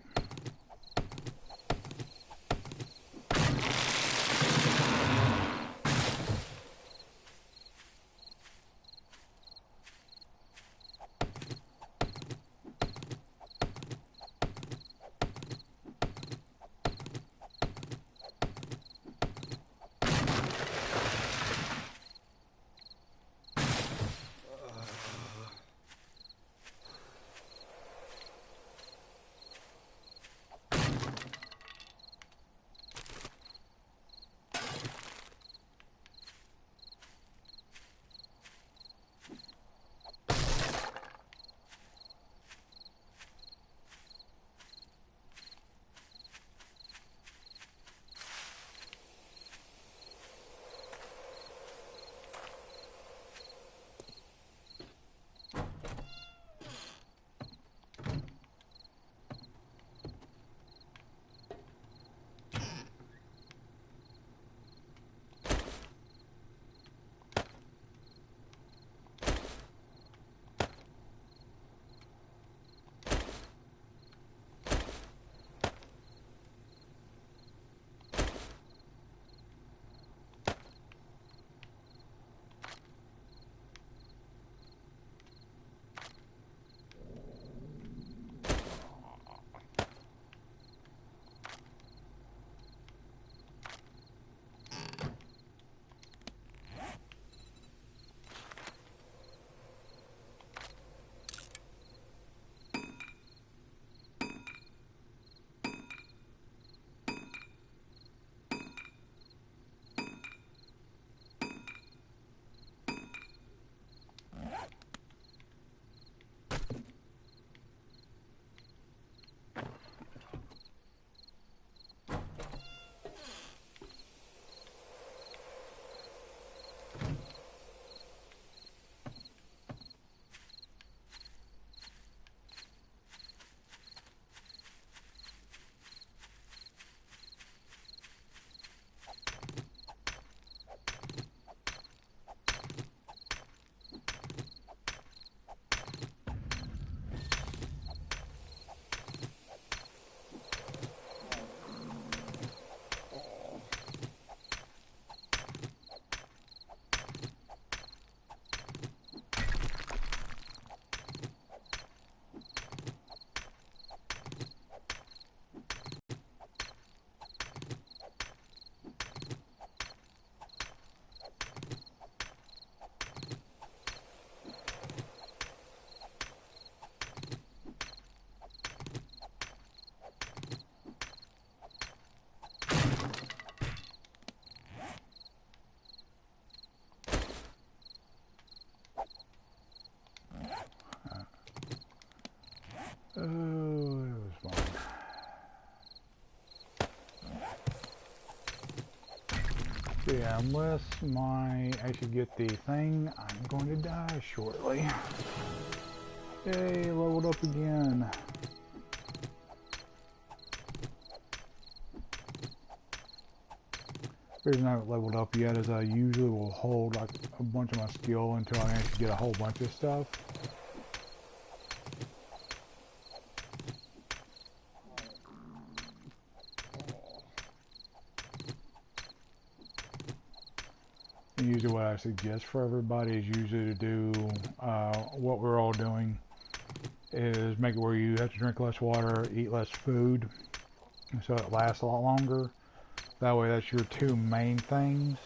Oh, it was fun. So yeah, unless I should get the thing, I'm going to die shortly. Yay, leveled up again. The reason I haven't leveled up yet is I usually will hold like a bunch of my skill until I actually get a whole bunch of stuff. And usually what I suggest for everybody is usually to do what we're all doing is make it where you have to drink less water, eat less food, so it lasts a lot longer. That way that's your two main things.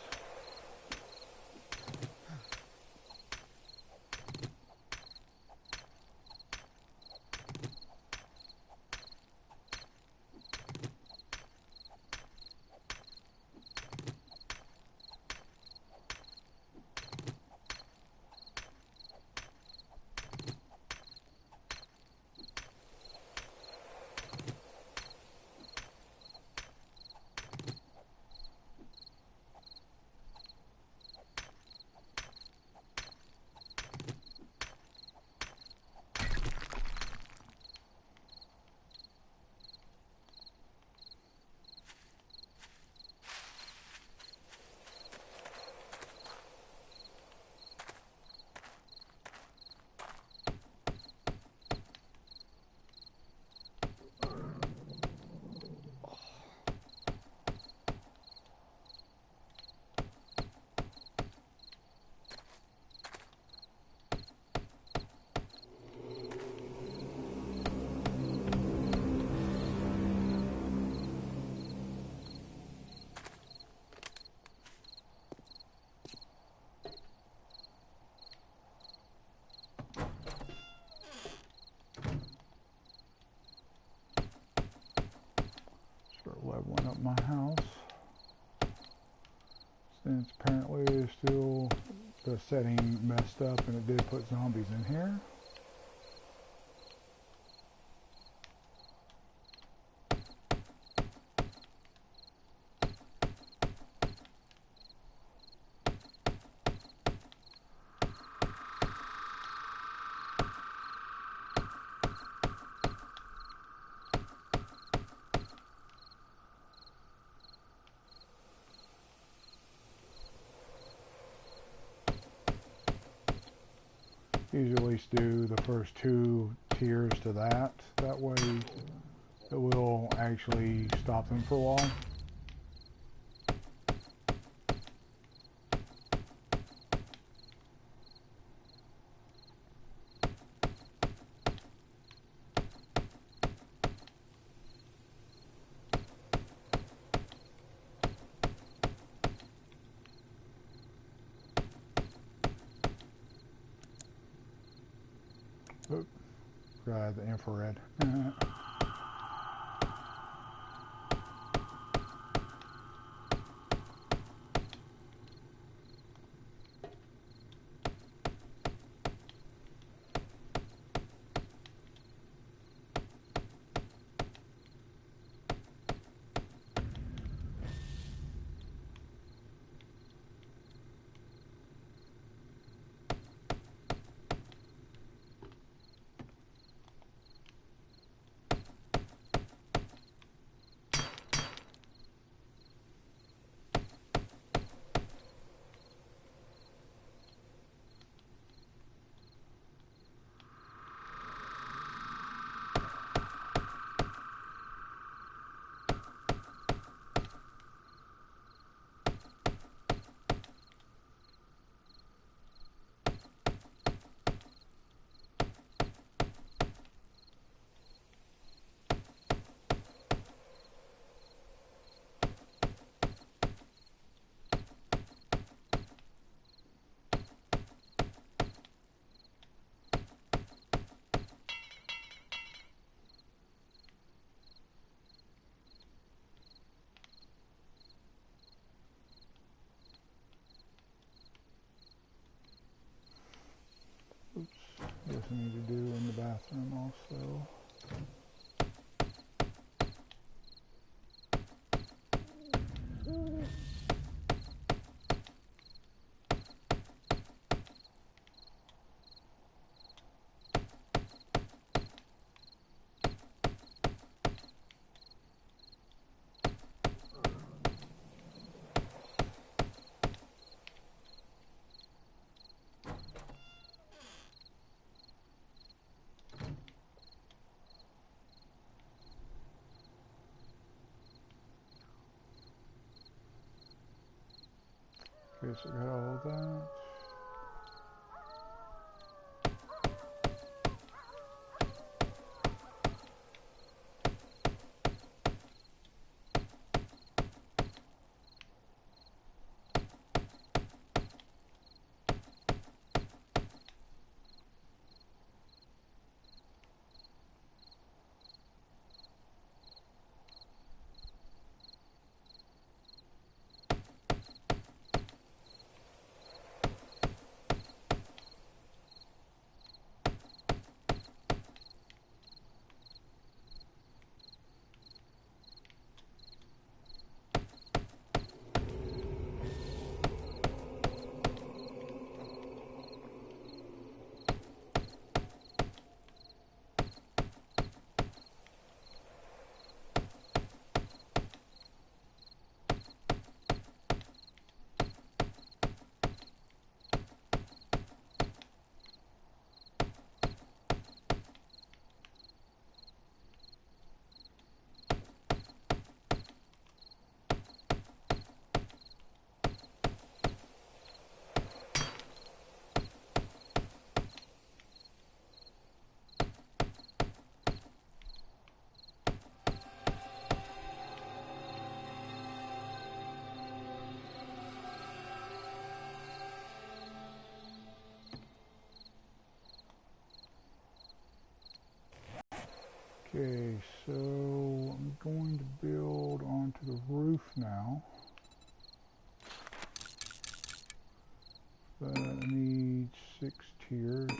my house, since apparently it's still the setting messed up and it did put zombies in here. Usually at least do the first 2 tiers to that. That way it will actually stop them for a while. Oop, forgot the infrared. Oops, guess I need to do in the bathroom also. Guess I got all of that. Okay, so I'm going to build onto the roof now. But I need 6 tiers.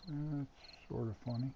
That's sort of funny.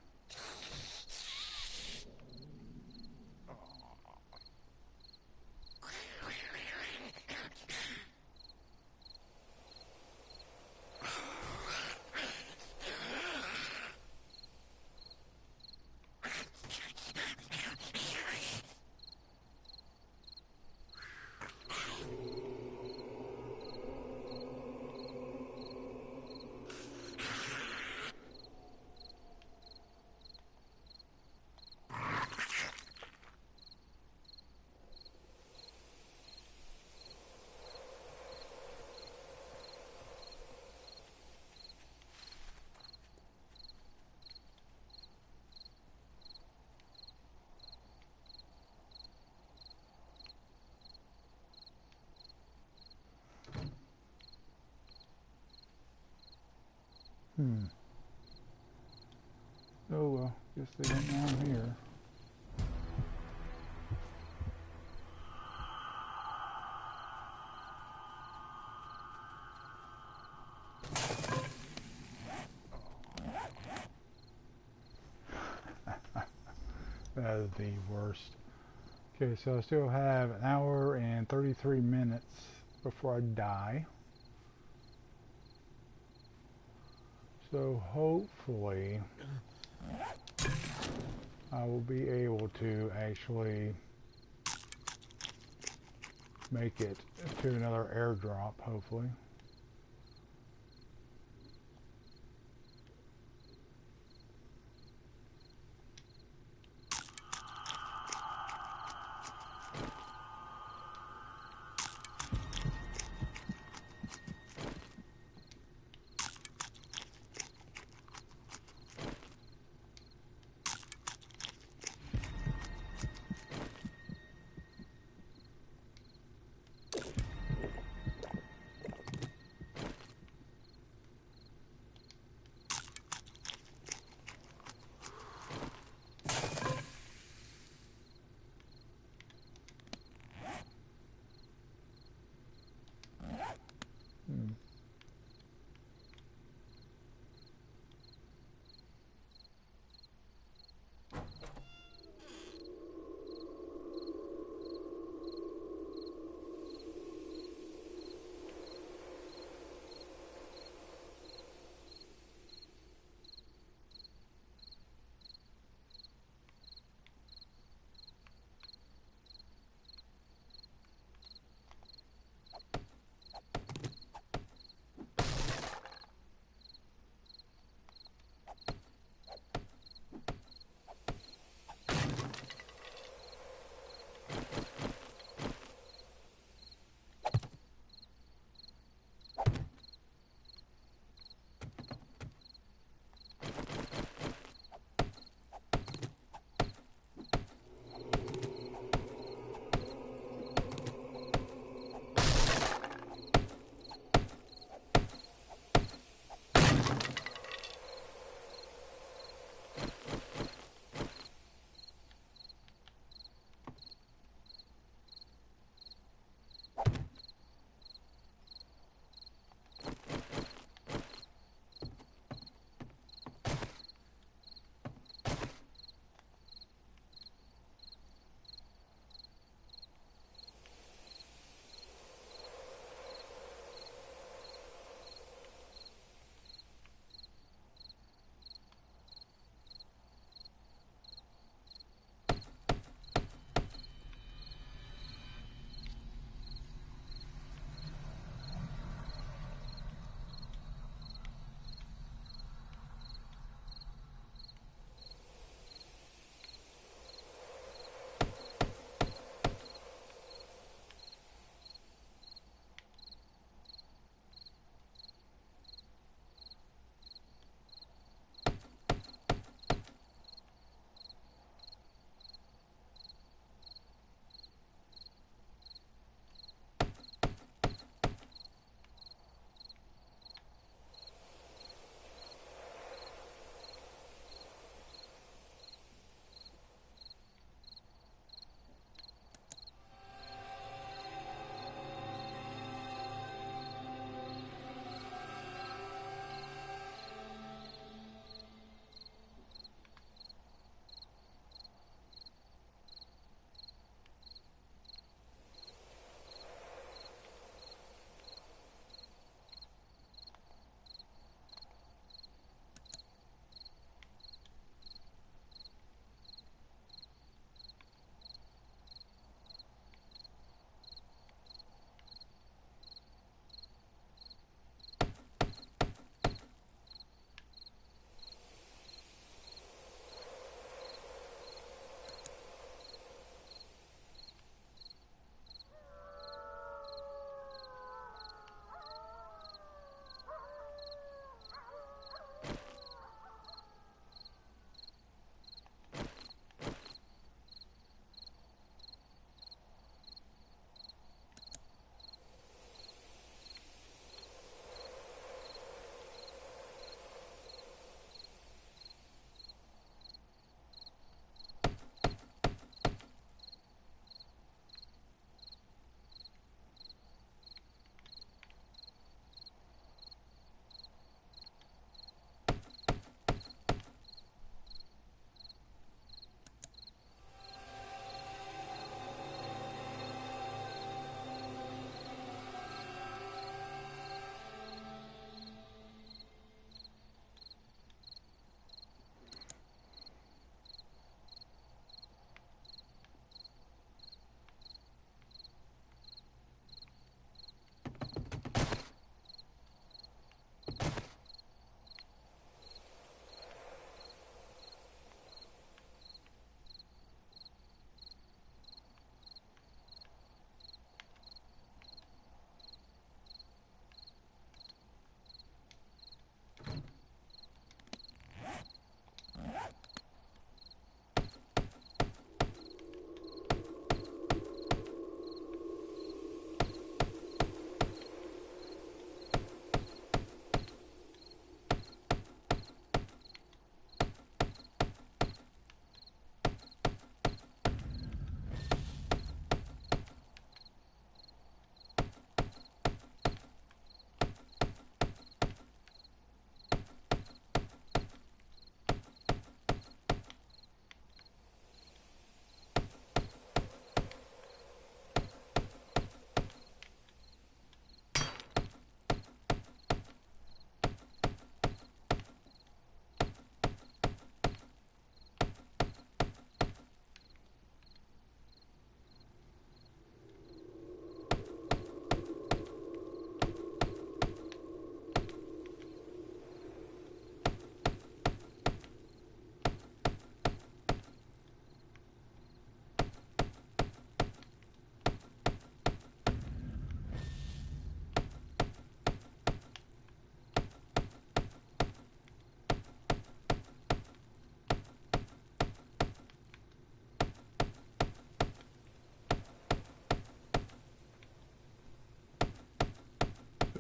Oh well, guess they don't know I'm here. That is the worst. Okay, so I still have an hour and 33 minutes before I die. So hopefully I will be able to actually make it to another airdrop, hopefully.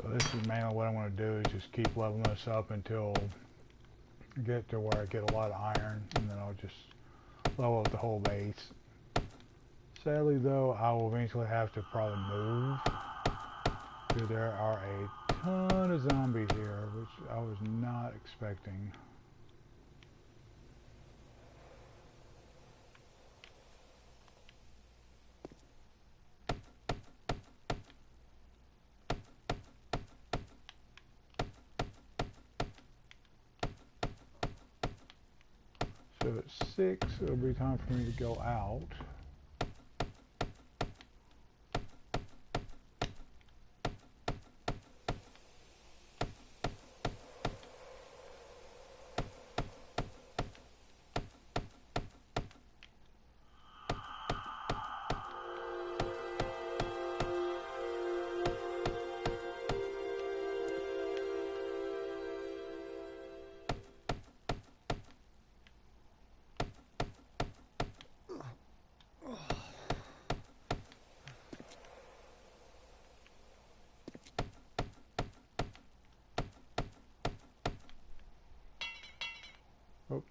this is mainly what I'm going to do, is just keep leveling this up until I get to where I get a lot of iron, and then I'll just level up the whole base. Sadly though, I will eventually have to probably move, because there are a ton of zombies here, which I was not expecting. So at 6, it'll be time for me to go out. Oh.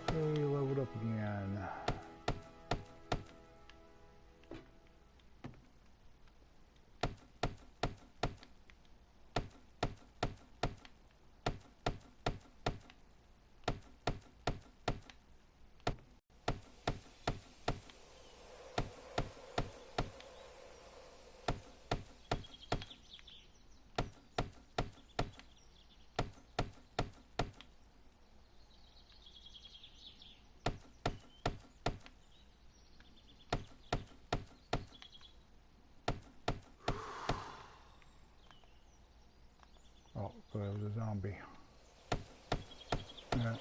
Okay, leveled up again. Oh, so it was a zombie. Yeah.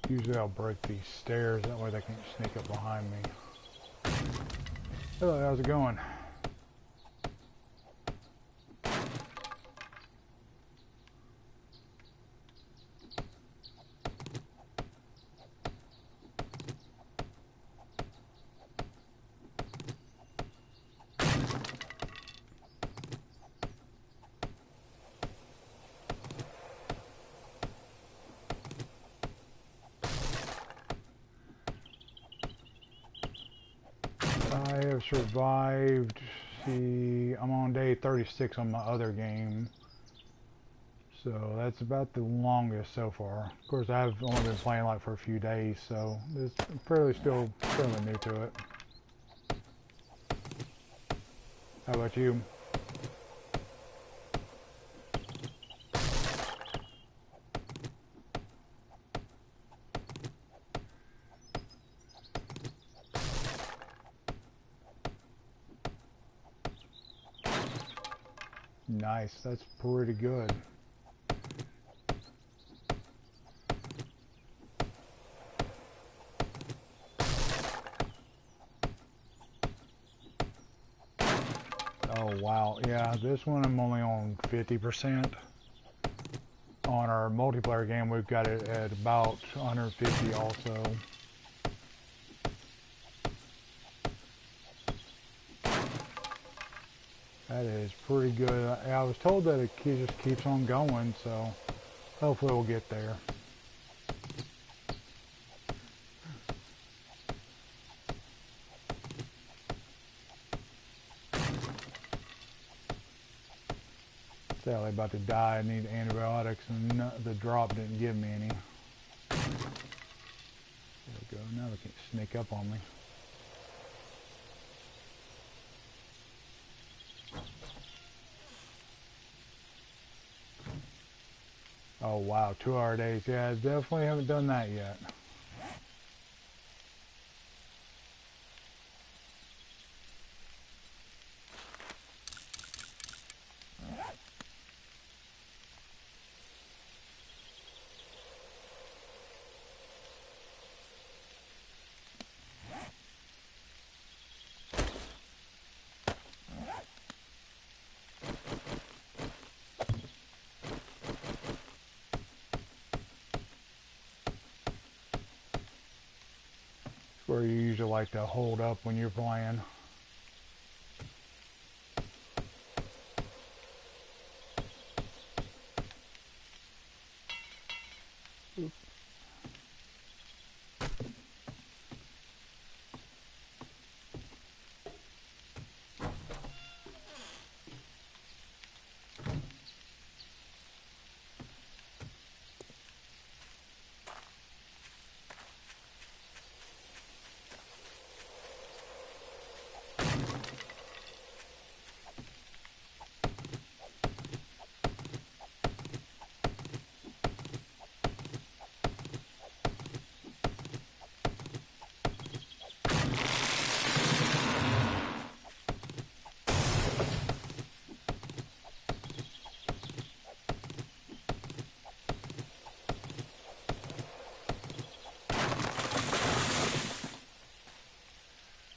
Usually I'll break these stairs, that way they can't sneak up behind me. Hello, how's it going? I have survived, see, I'm on day 36 on my other game. So that's about the longest so far. Of course, I've only been playing like for a few days, so it's still fairly new to it. How about you? Nice, that's pretty good. Oh wow, yeah, this one I'm only on 50%. On our multiplayer game, we've got it at about 150 also. That is pretty good. I was told that it just keeps on going, so hopefully we'll get there. Sadly about to die. I need antibiotics, and the drop didn't give me any. There we go. Now they can't sneak up on me. Oh wow, 2-hour days. Yeah, I definitely haven't done that yet. Where you usually like to hold up when you're playing. Oops.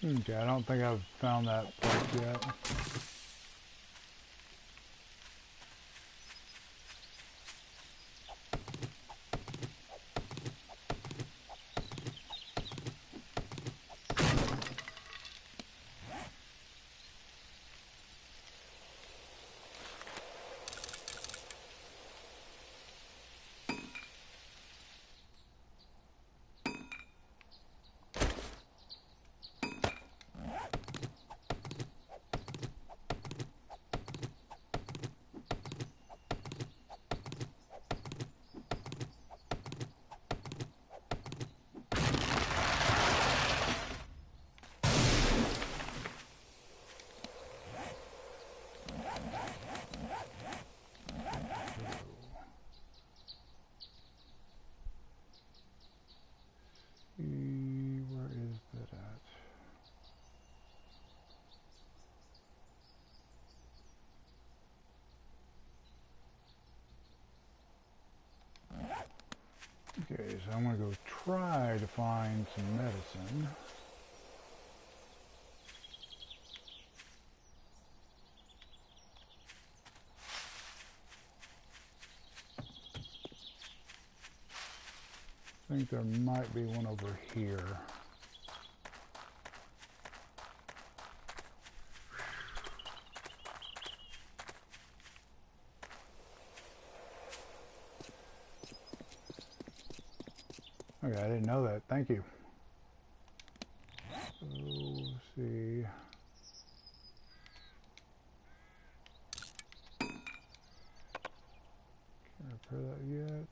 Okay, I don't think I've found that place yet. I'm going to go try to find some medicine. I think there might be one over here. Okay, I didn't know that. Thank you. So, let's see. Can't repair that yet.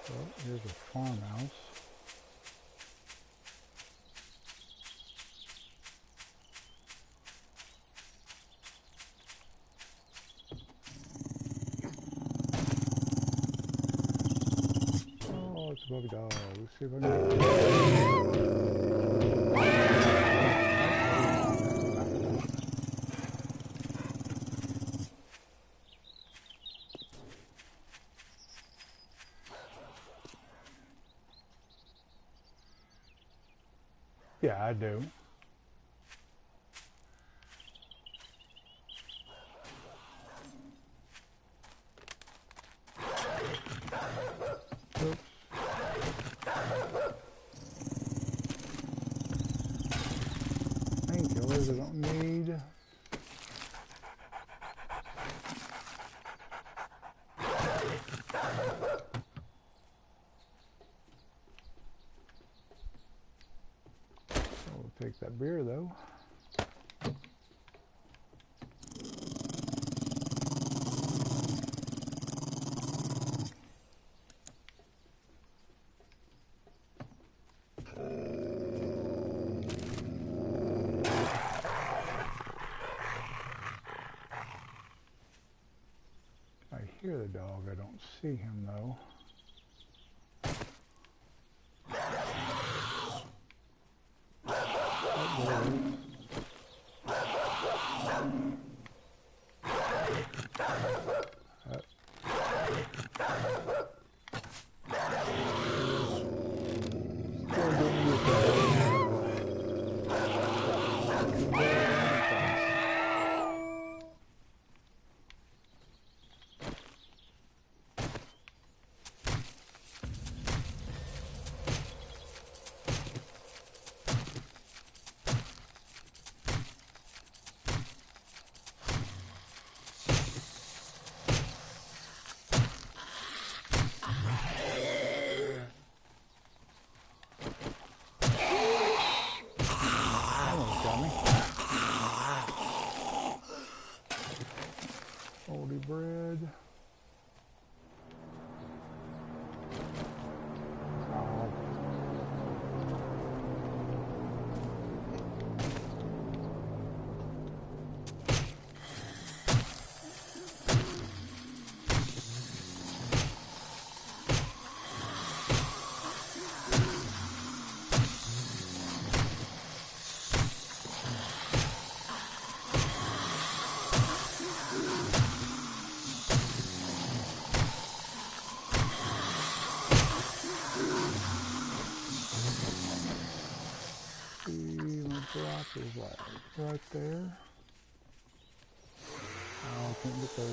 Well, here's a farmhouse. Oh, it's a puppy dog. Let's see if I can Yeah, I do. Oops. Painkillers I don't need. We'll take that beer though. I hear the dog, I don't see him though. Moldy bread. Oh. Drop is like right there. Oh, I can't get there.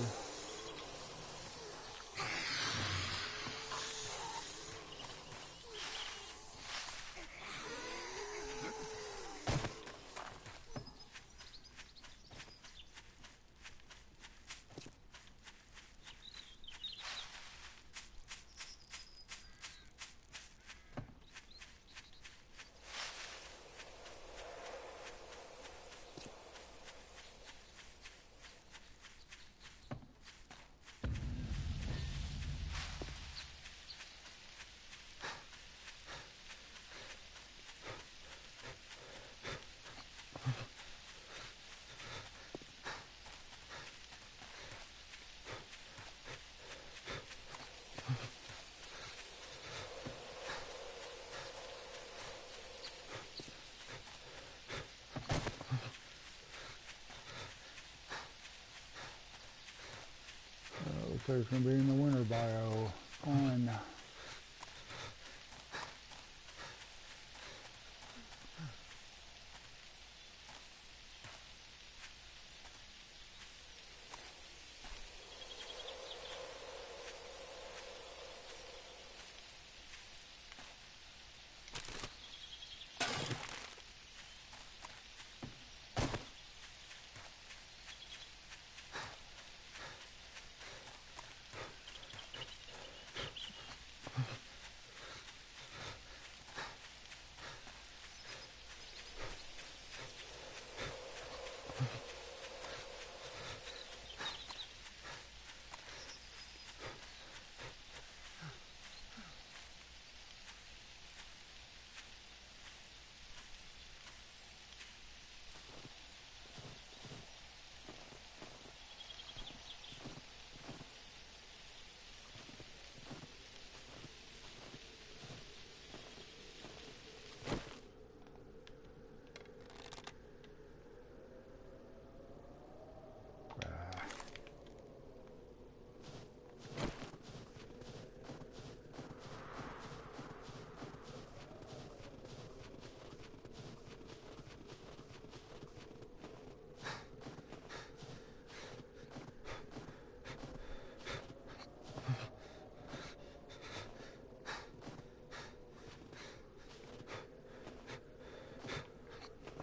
like it's going to be in the winter bio. Fun.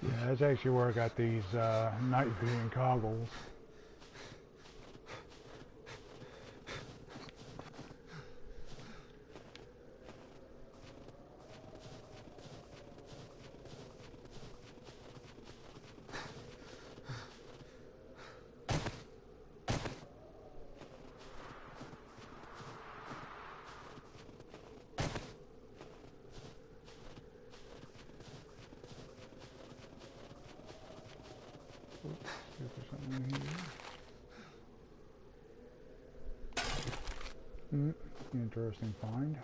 Yeah, that's actually where I got these night vision goggles. Oops, see if there's something in here. Interesting find.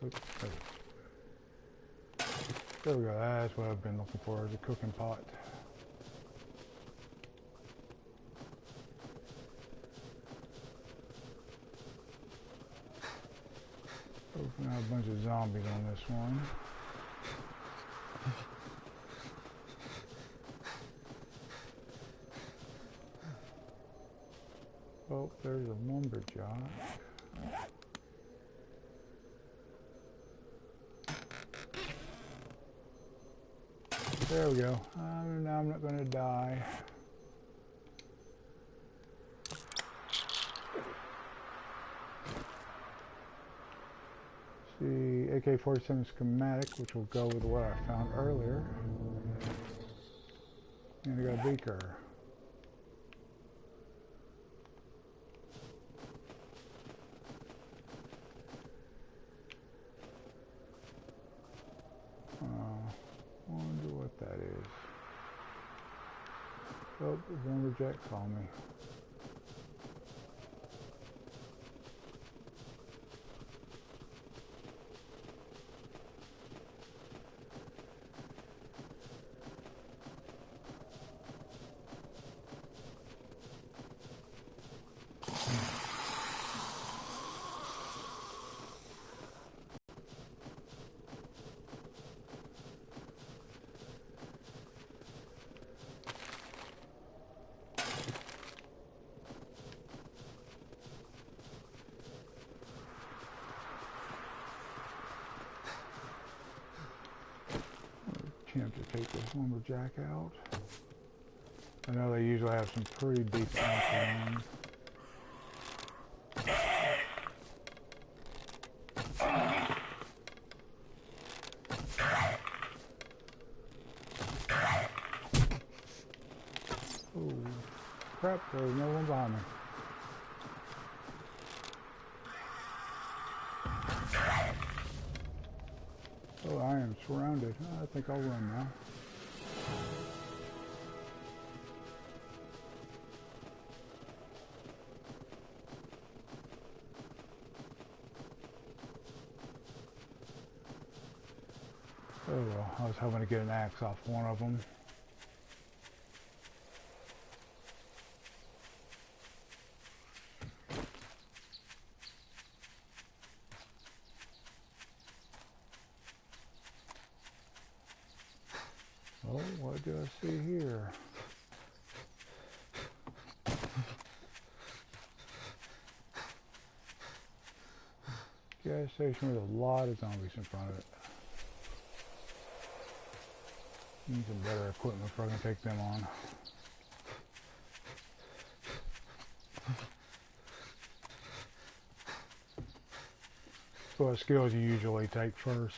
Oops, there we go. That's what I've been looking for, the cooking pot. Open out a bunch of zombies on this one. Oh, there's a lumberjack. There we go. Now I'm not going to die. See, AK-47 schematic, which will go with what I found earlier. And I got a beaker. Wonder what that is. Oh, the lumberjack saw me. Attempt to take this lumberjack out. I know they usually have some pretty decent ones. Oh crap, there's no one behind me. Oh, I am surrounded. I think I'll run now. Oh well, I was hoping to get an axe off one of them. What do I see here? Gas station with a lot of zombies in front of it. Need some better equipment before I can take them on. So what skills you usually take first?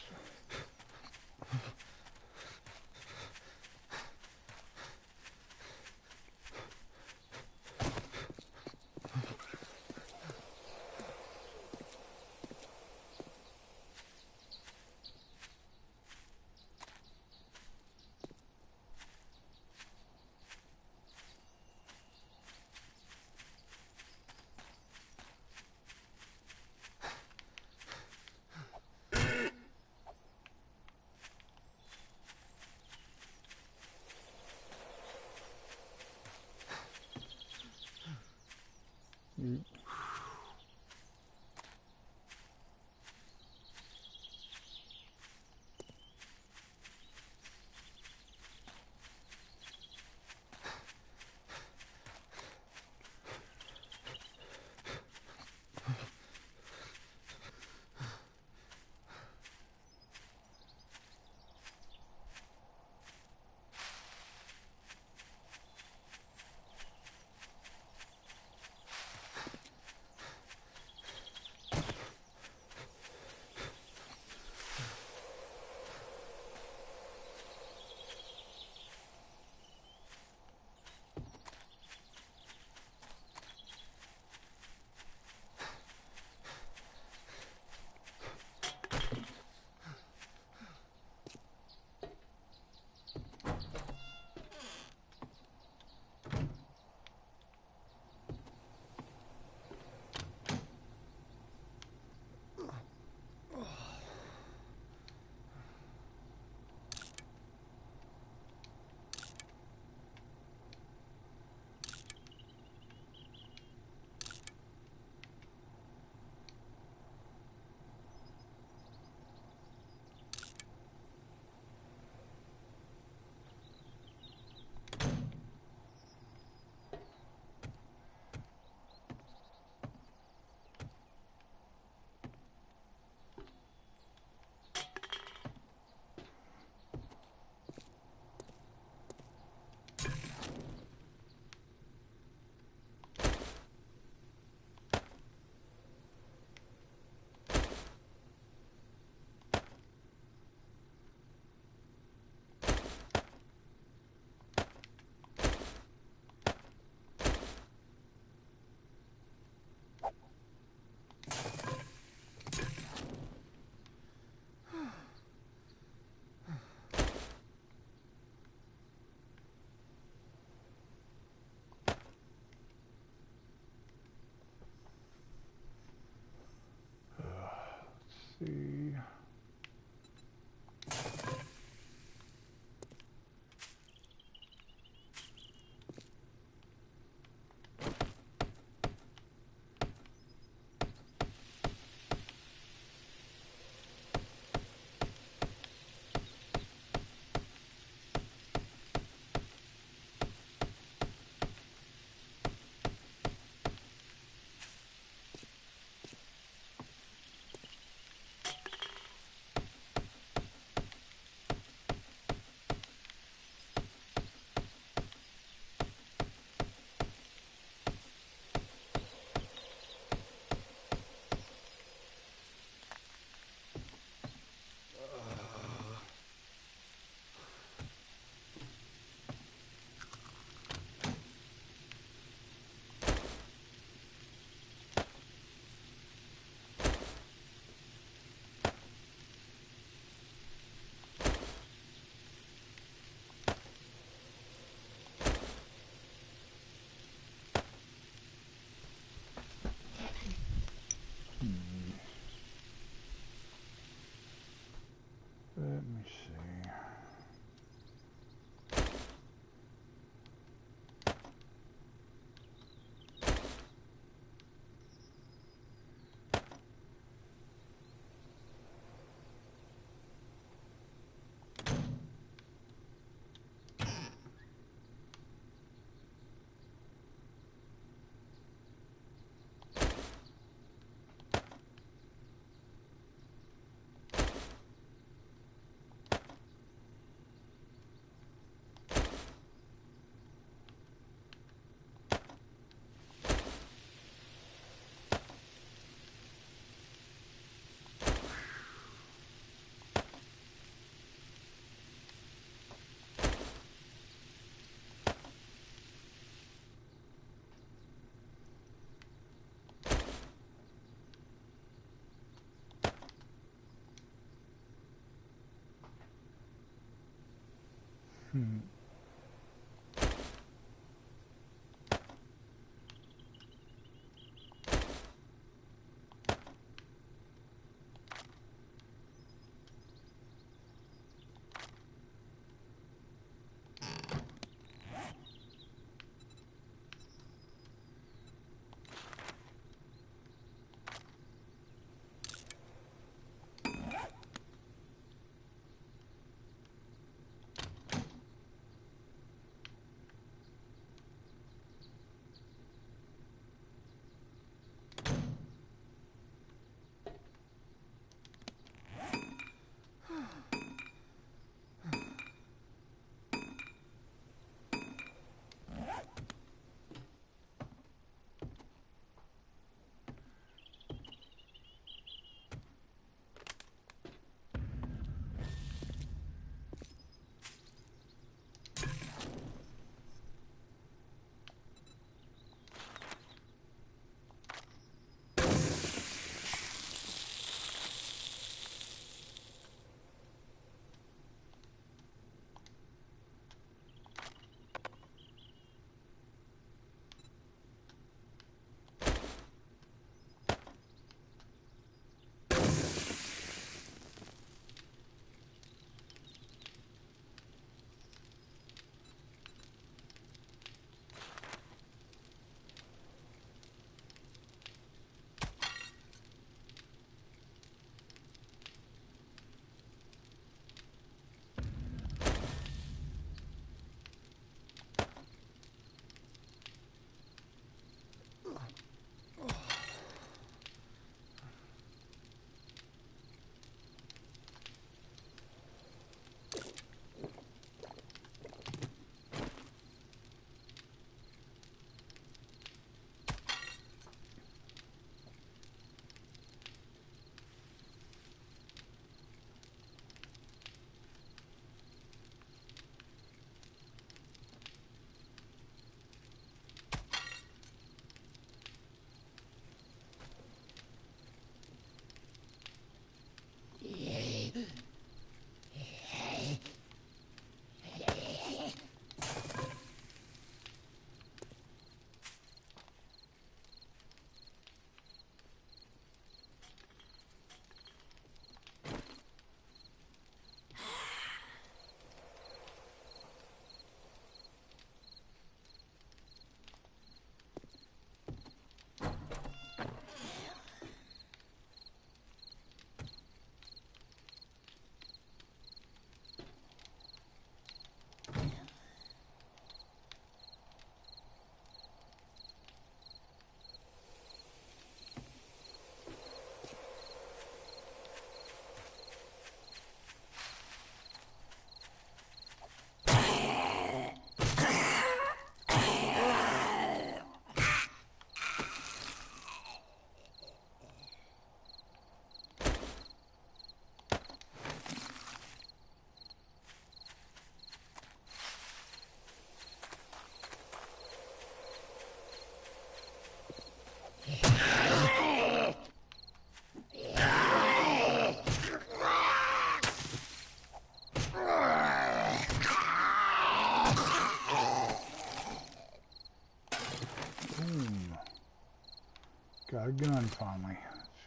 finally.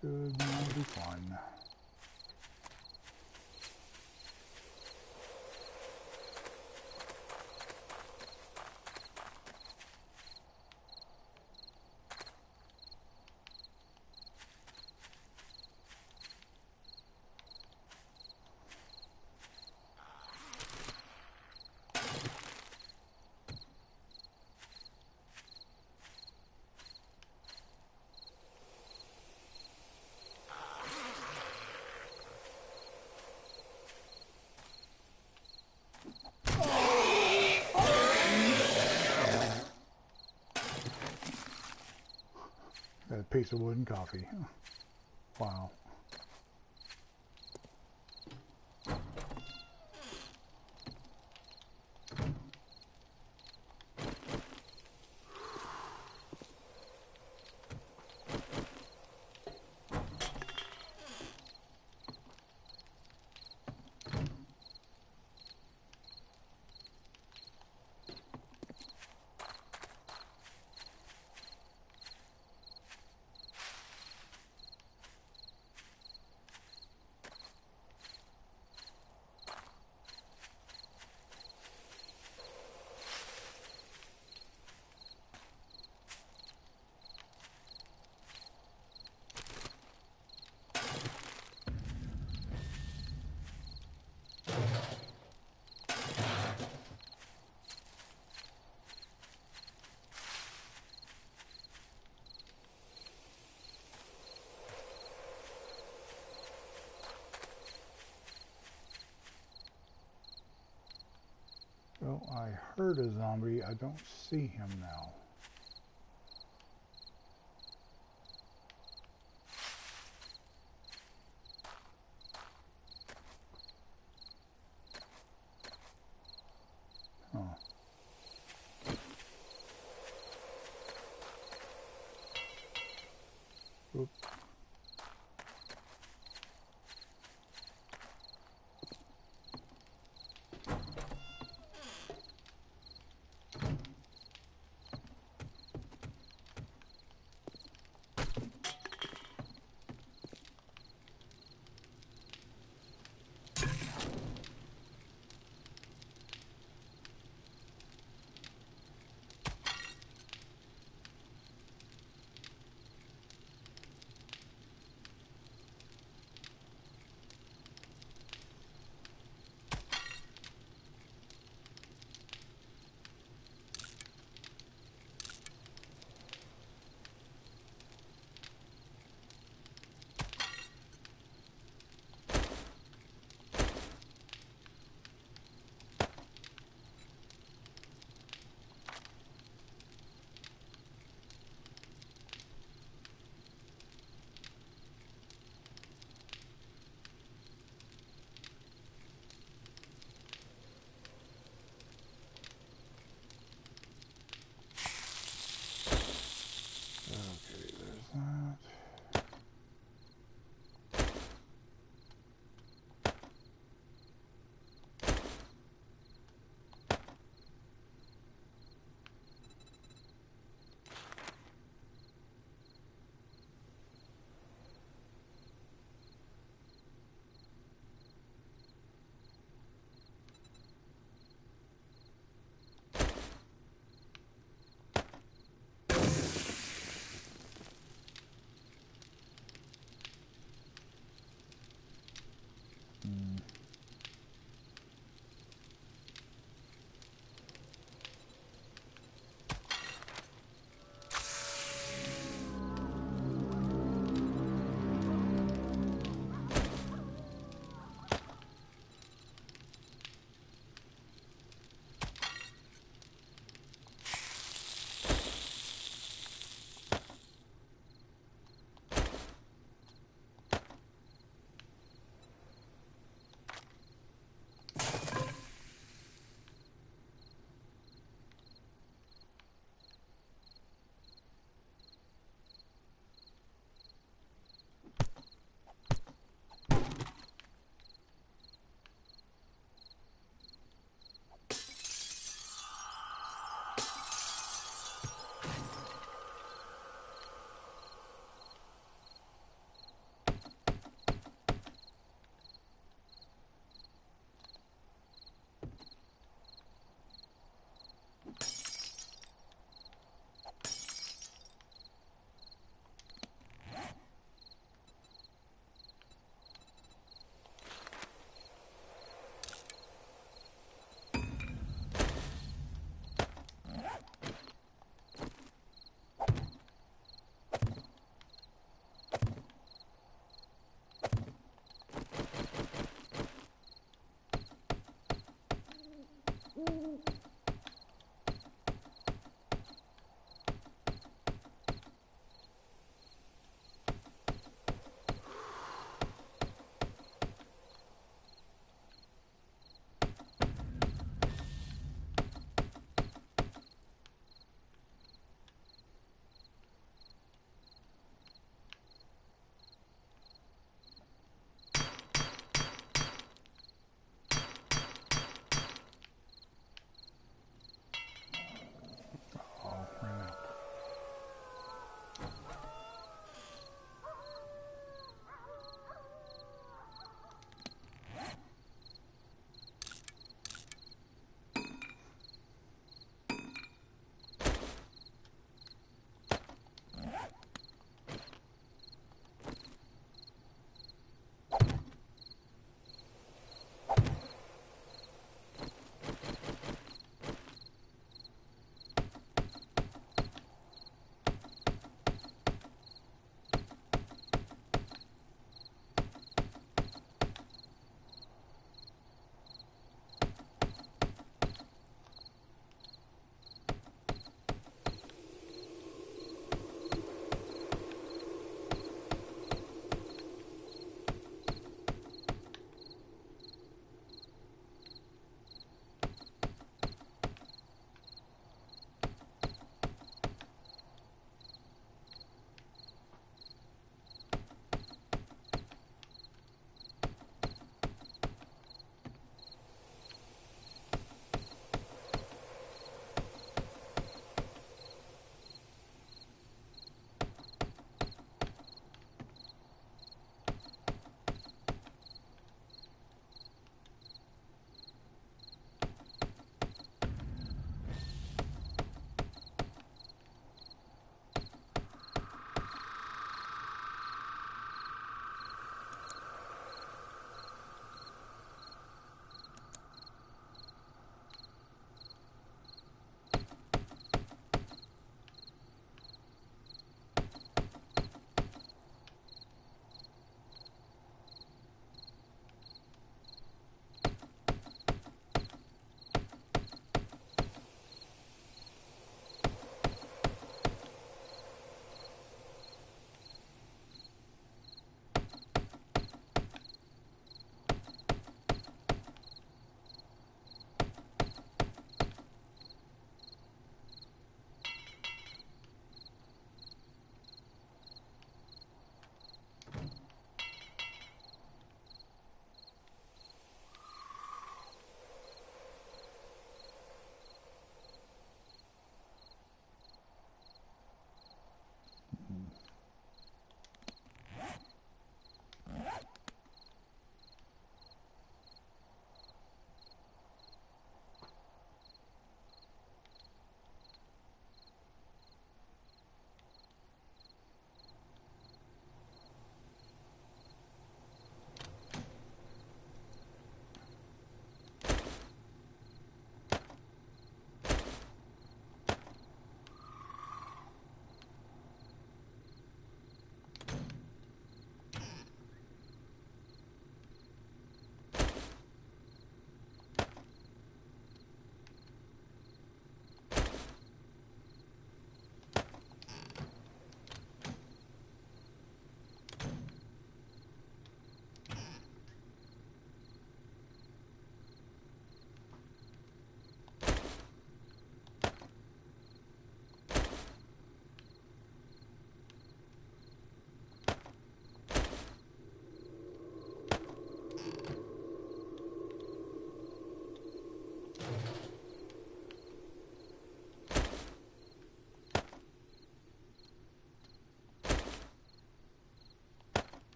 Should now be fun. Got a piece of wood and coffee. Wow. Well, I heard a zombie. I don't see him now. Oh. Oop.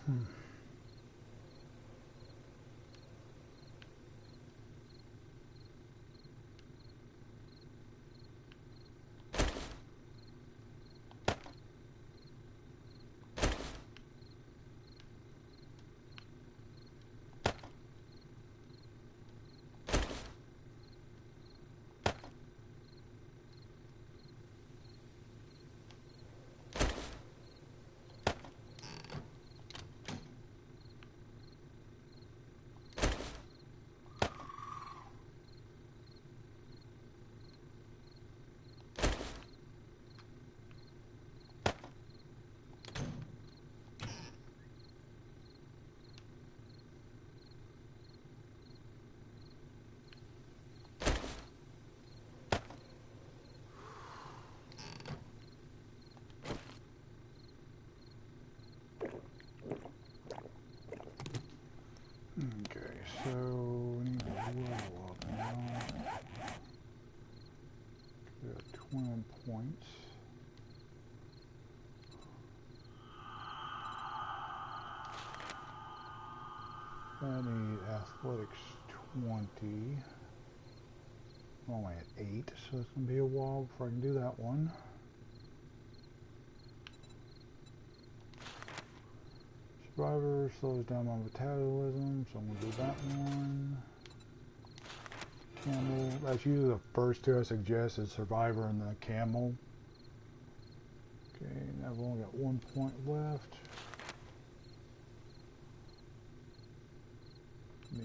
Okay, so we need to level up now. We got 20 points. I need athletics 20. I'm only at 8, so it's going to be a while before I can do that one. Survivor slows down my metabolism, so I'm going to do that one. Camel, that's usually the first two I suggest, is Survivor and the Camel. Okay, now I've only got 1 point left. Yeah.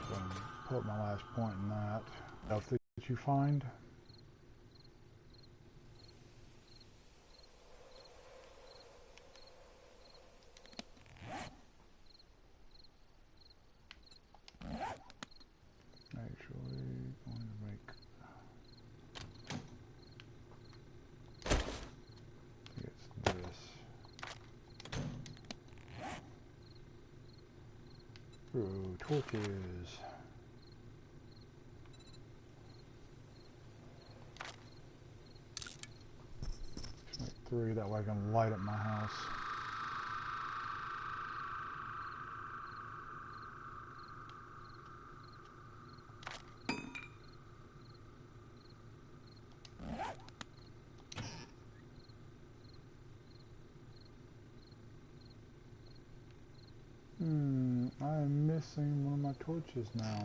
So put my last point in that. Stuff that you find. Actually, going to make it's this. Ooh, torches. Just make 3, that way I can light up my house. I'm missing one of my torches now.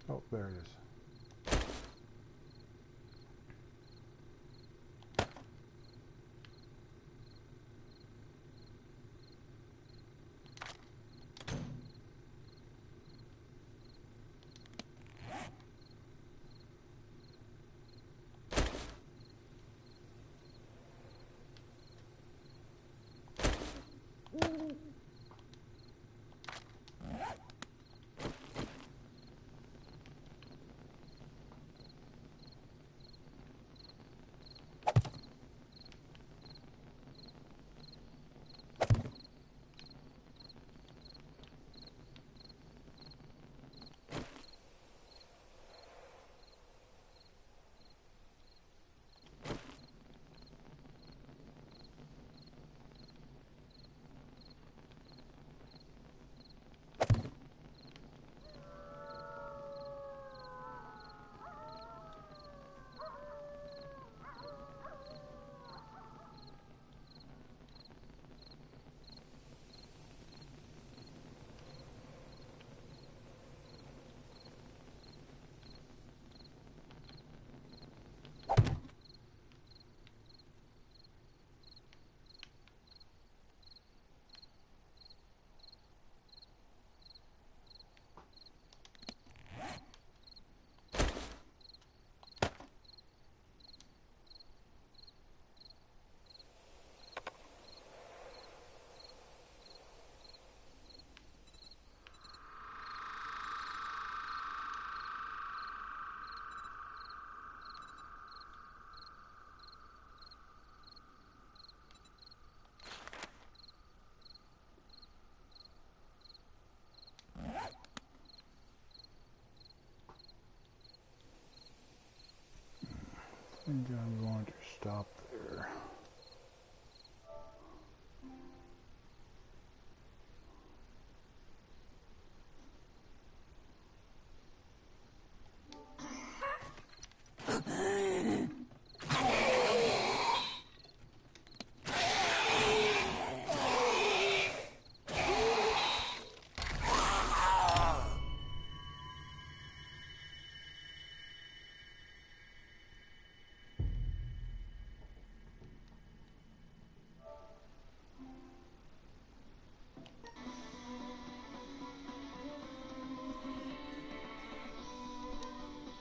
Oh, there it is. think I'm going to stop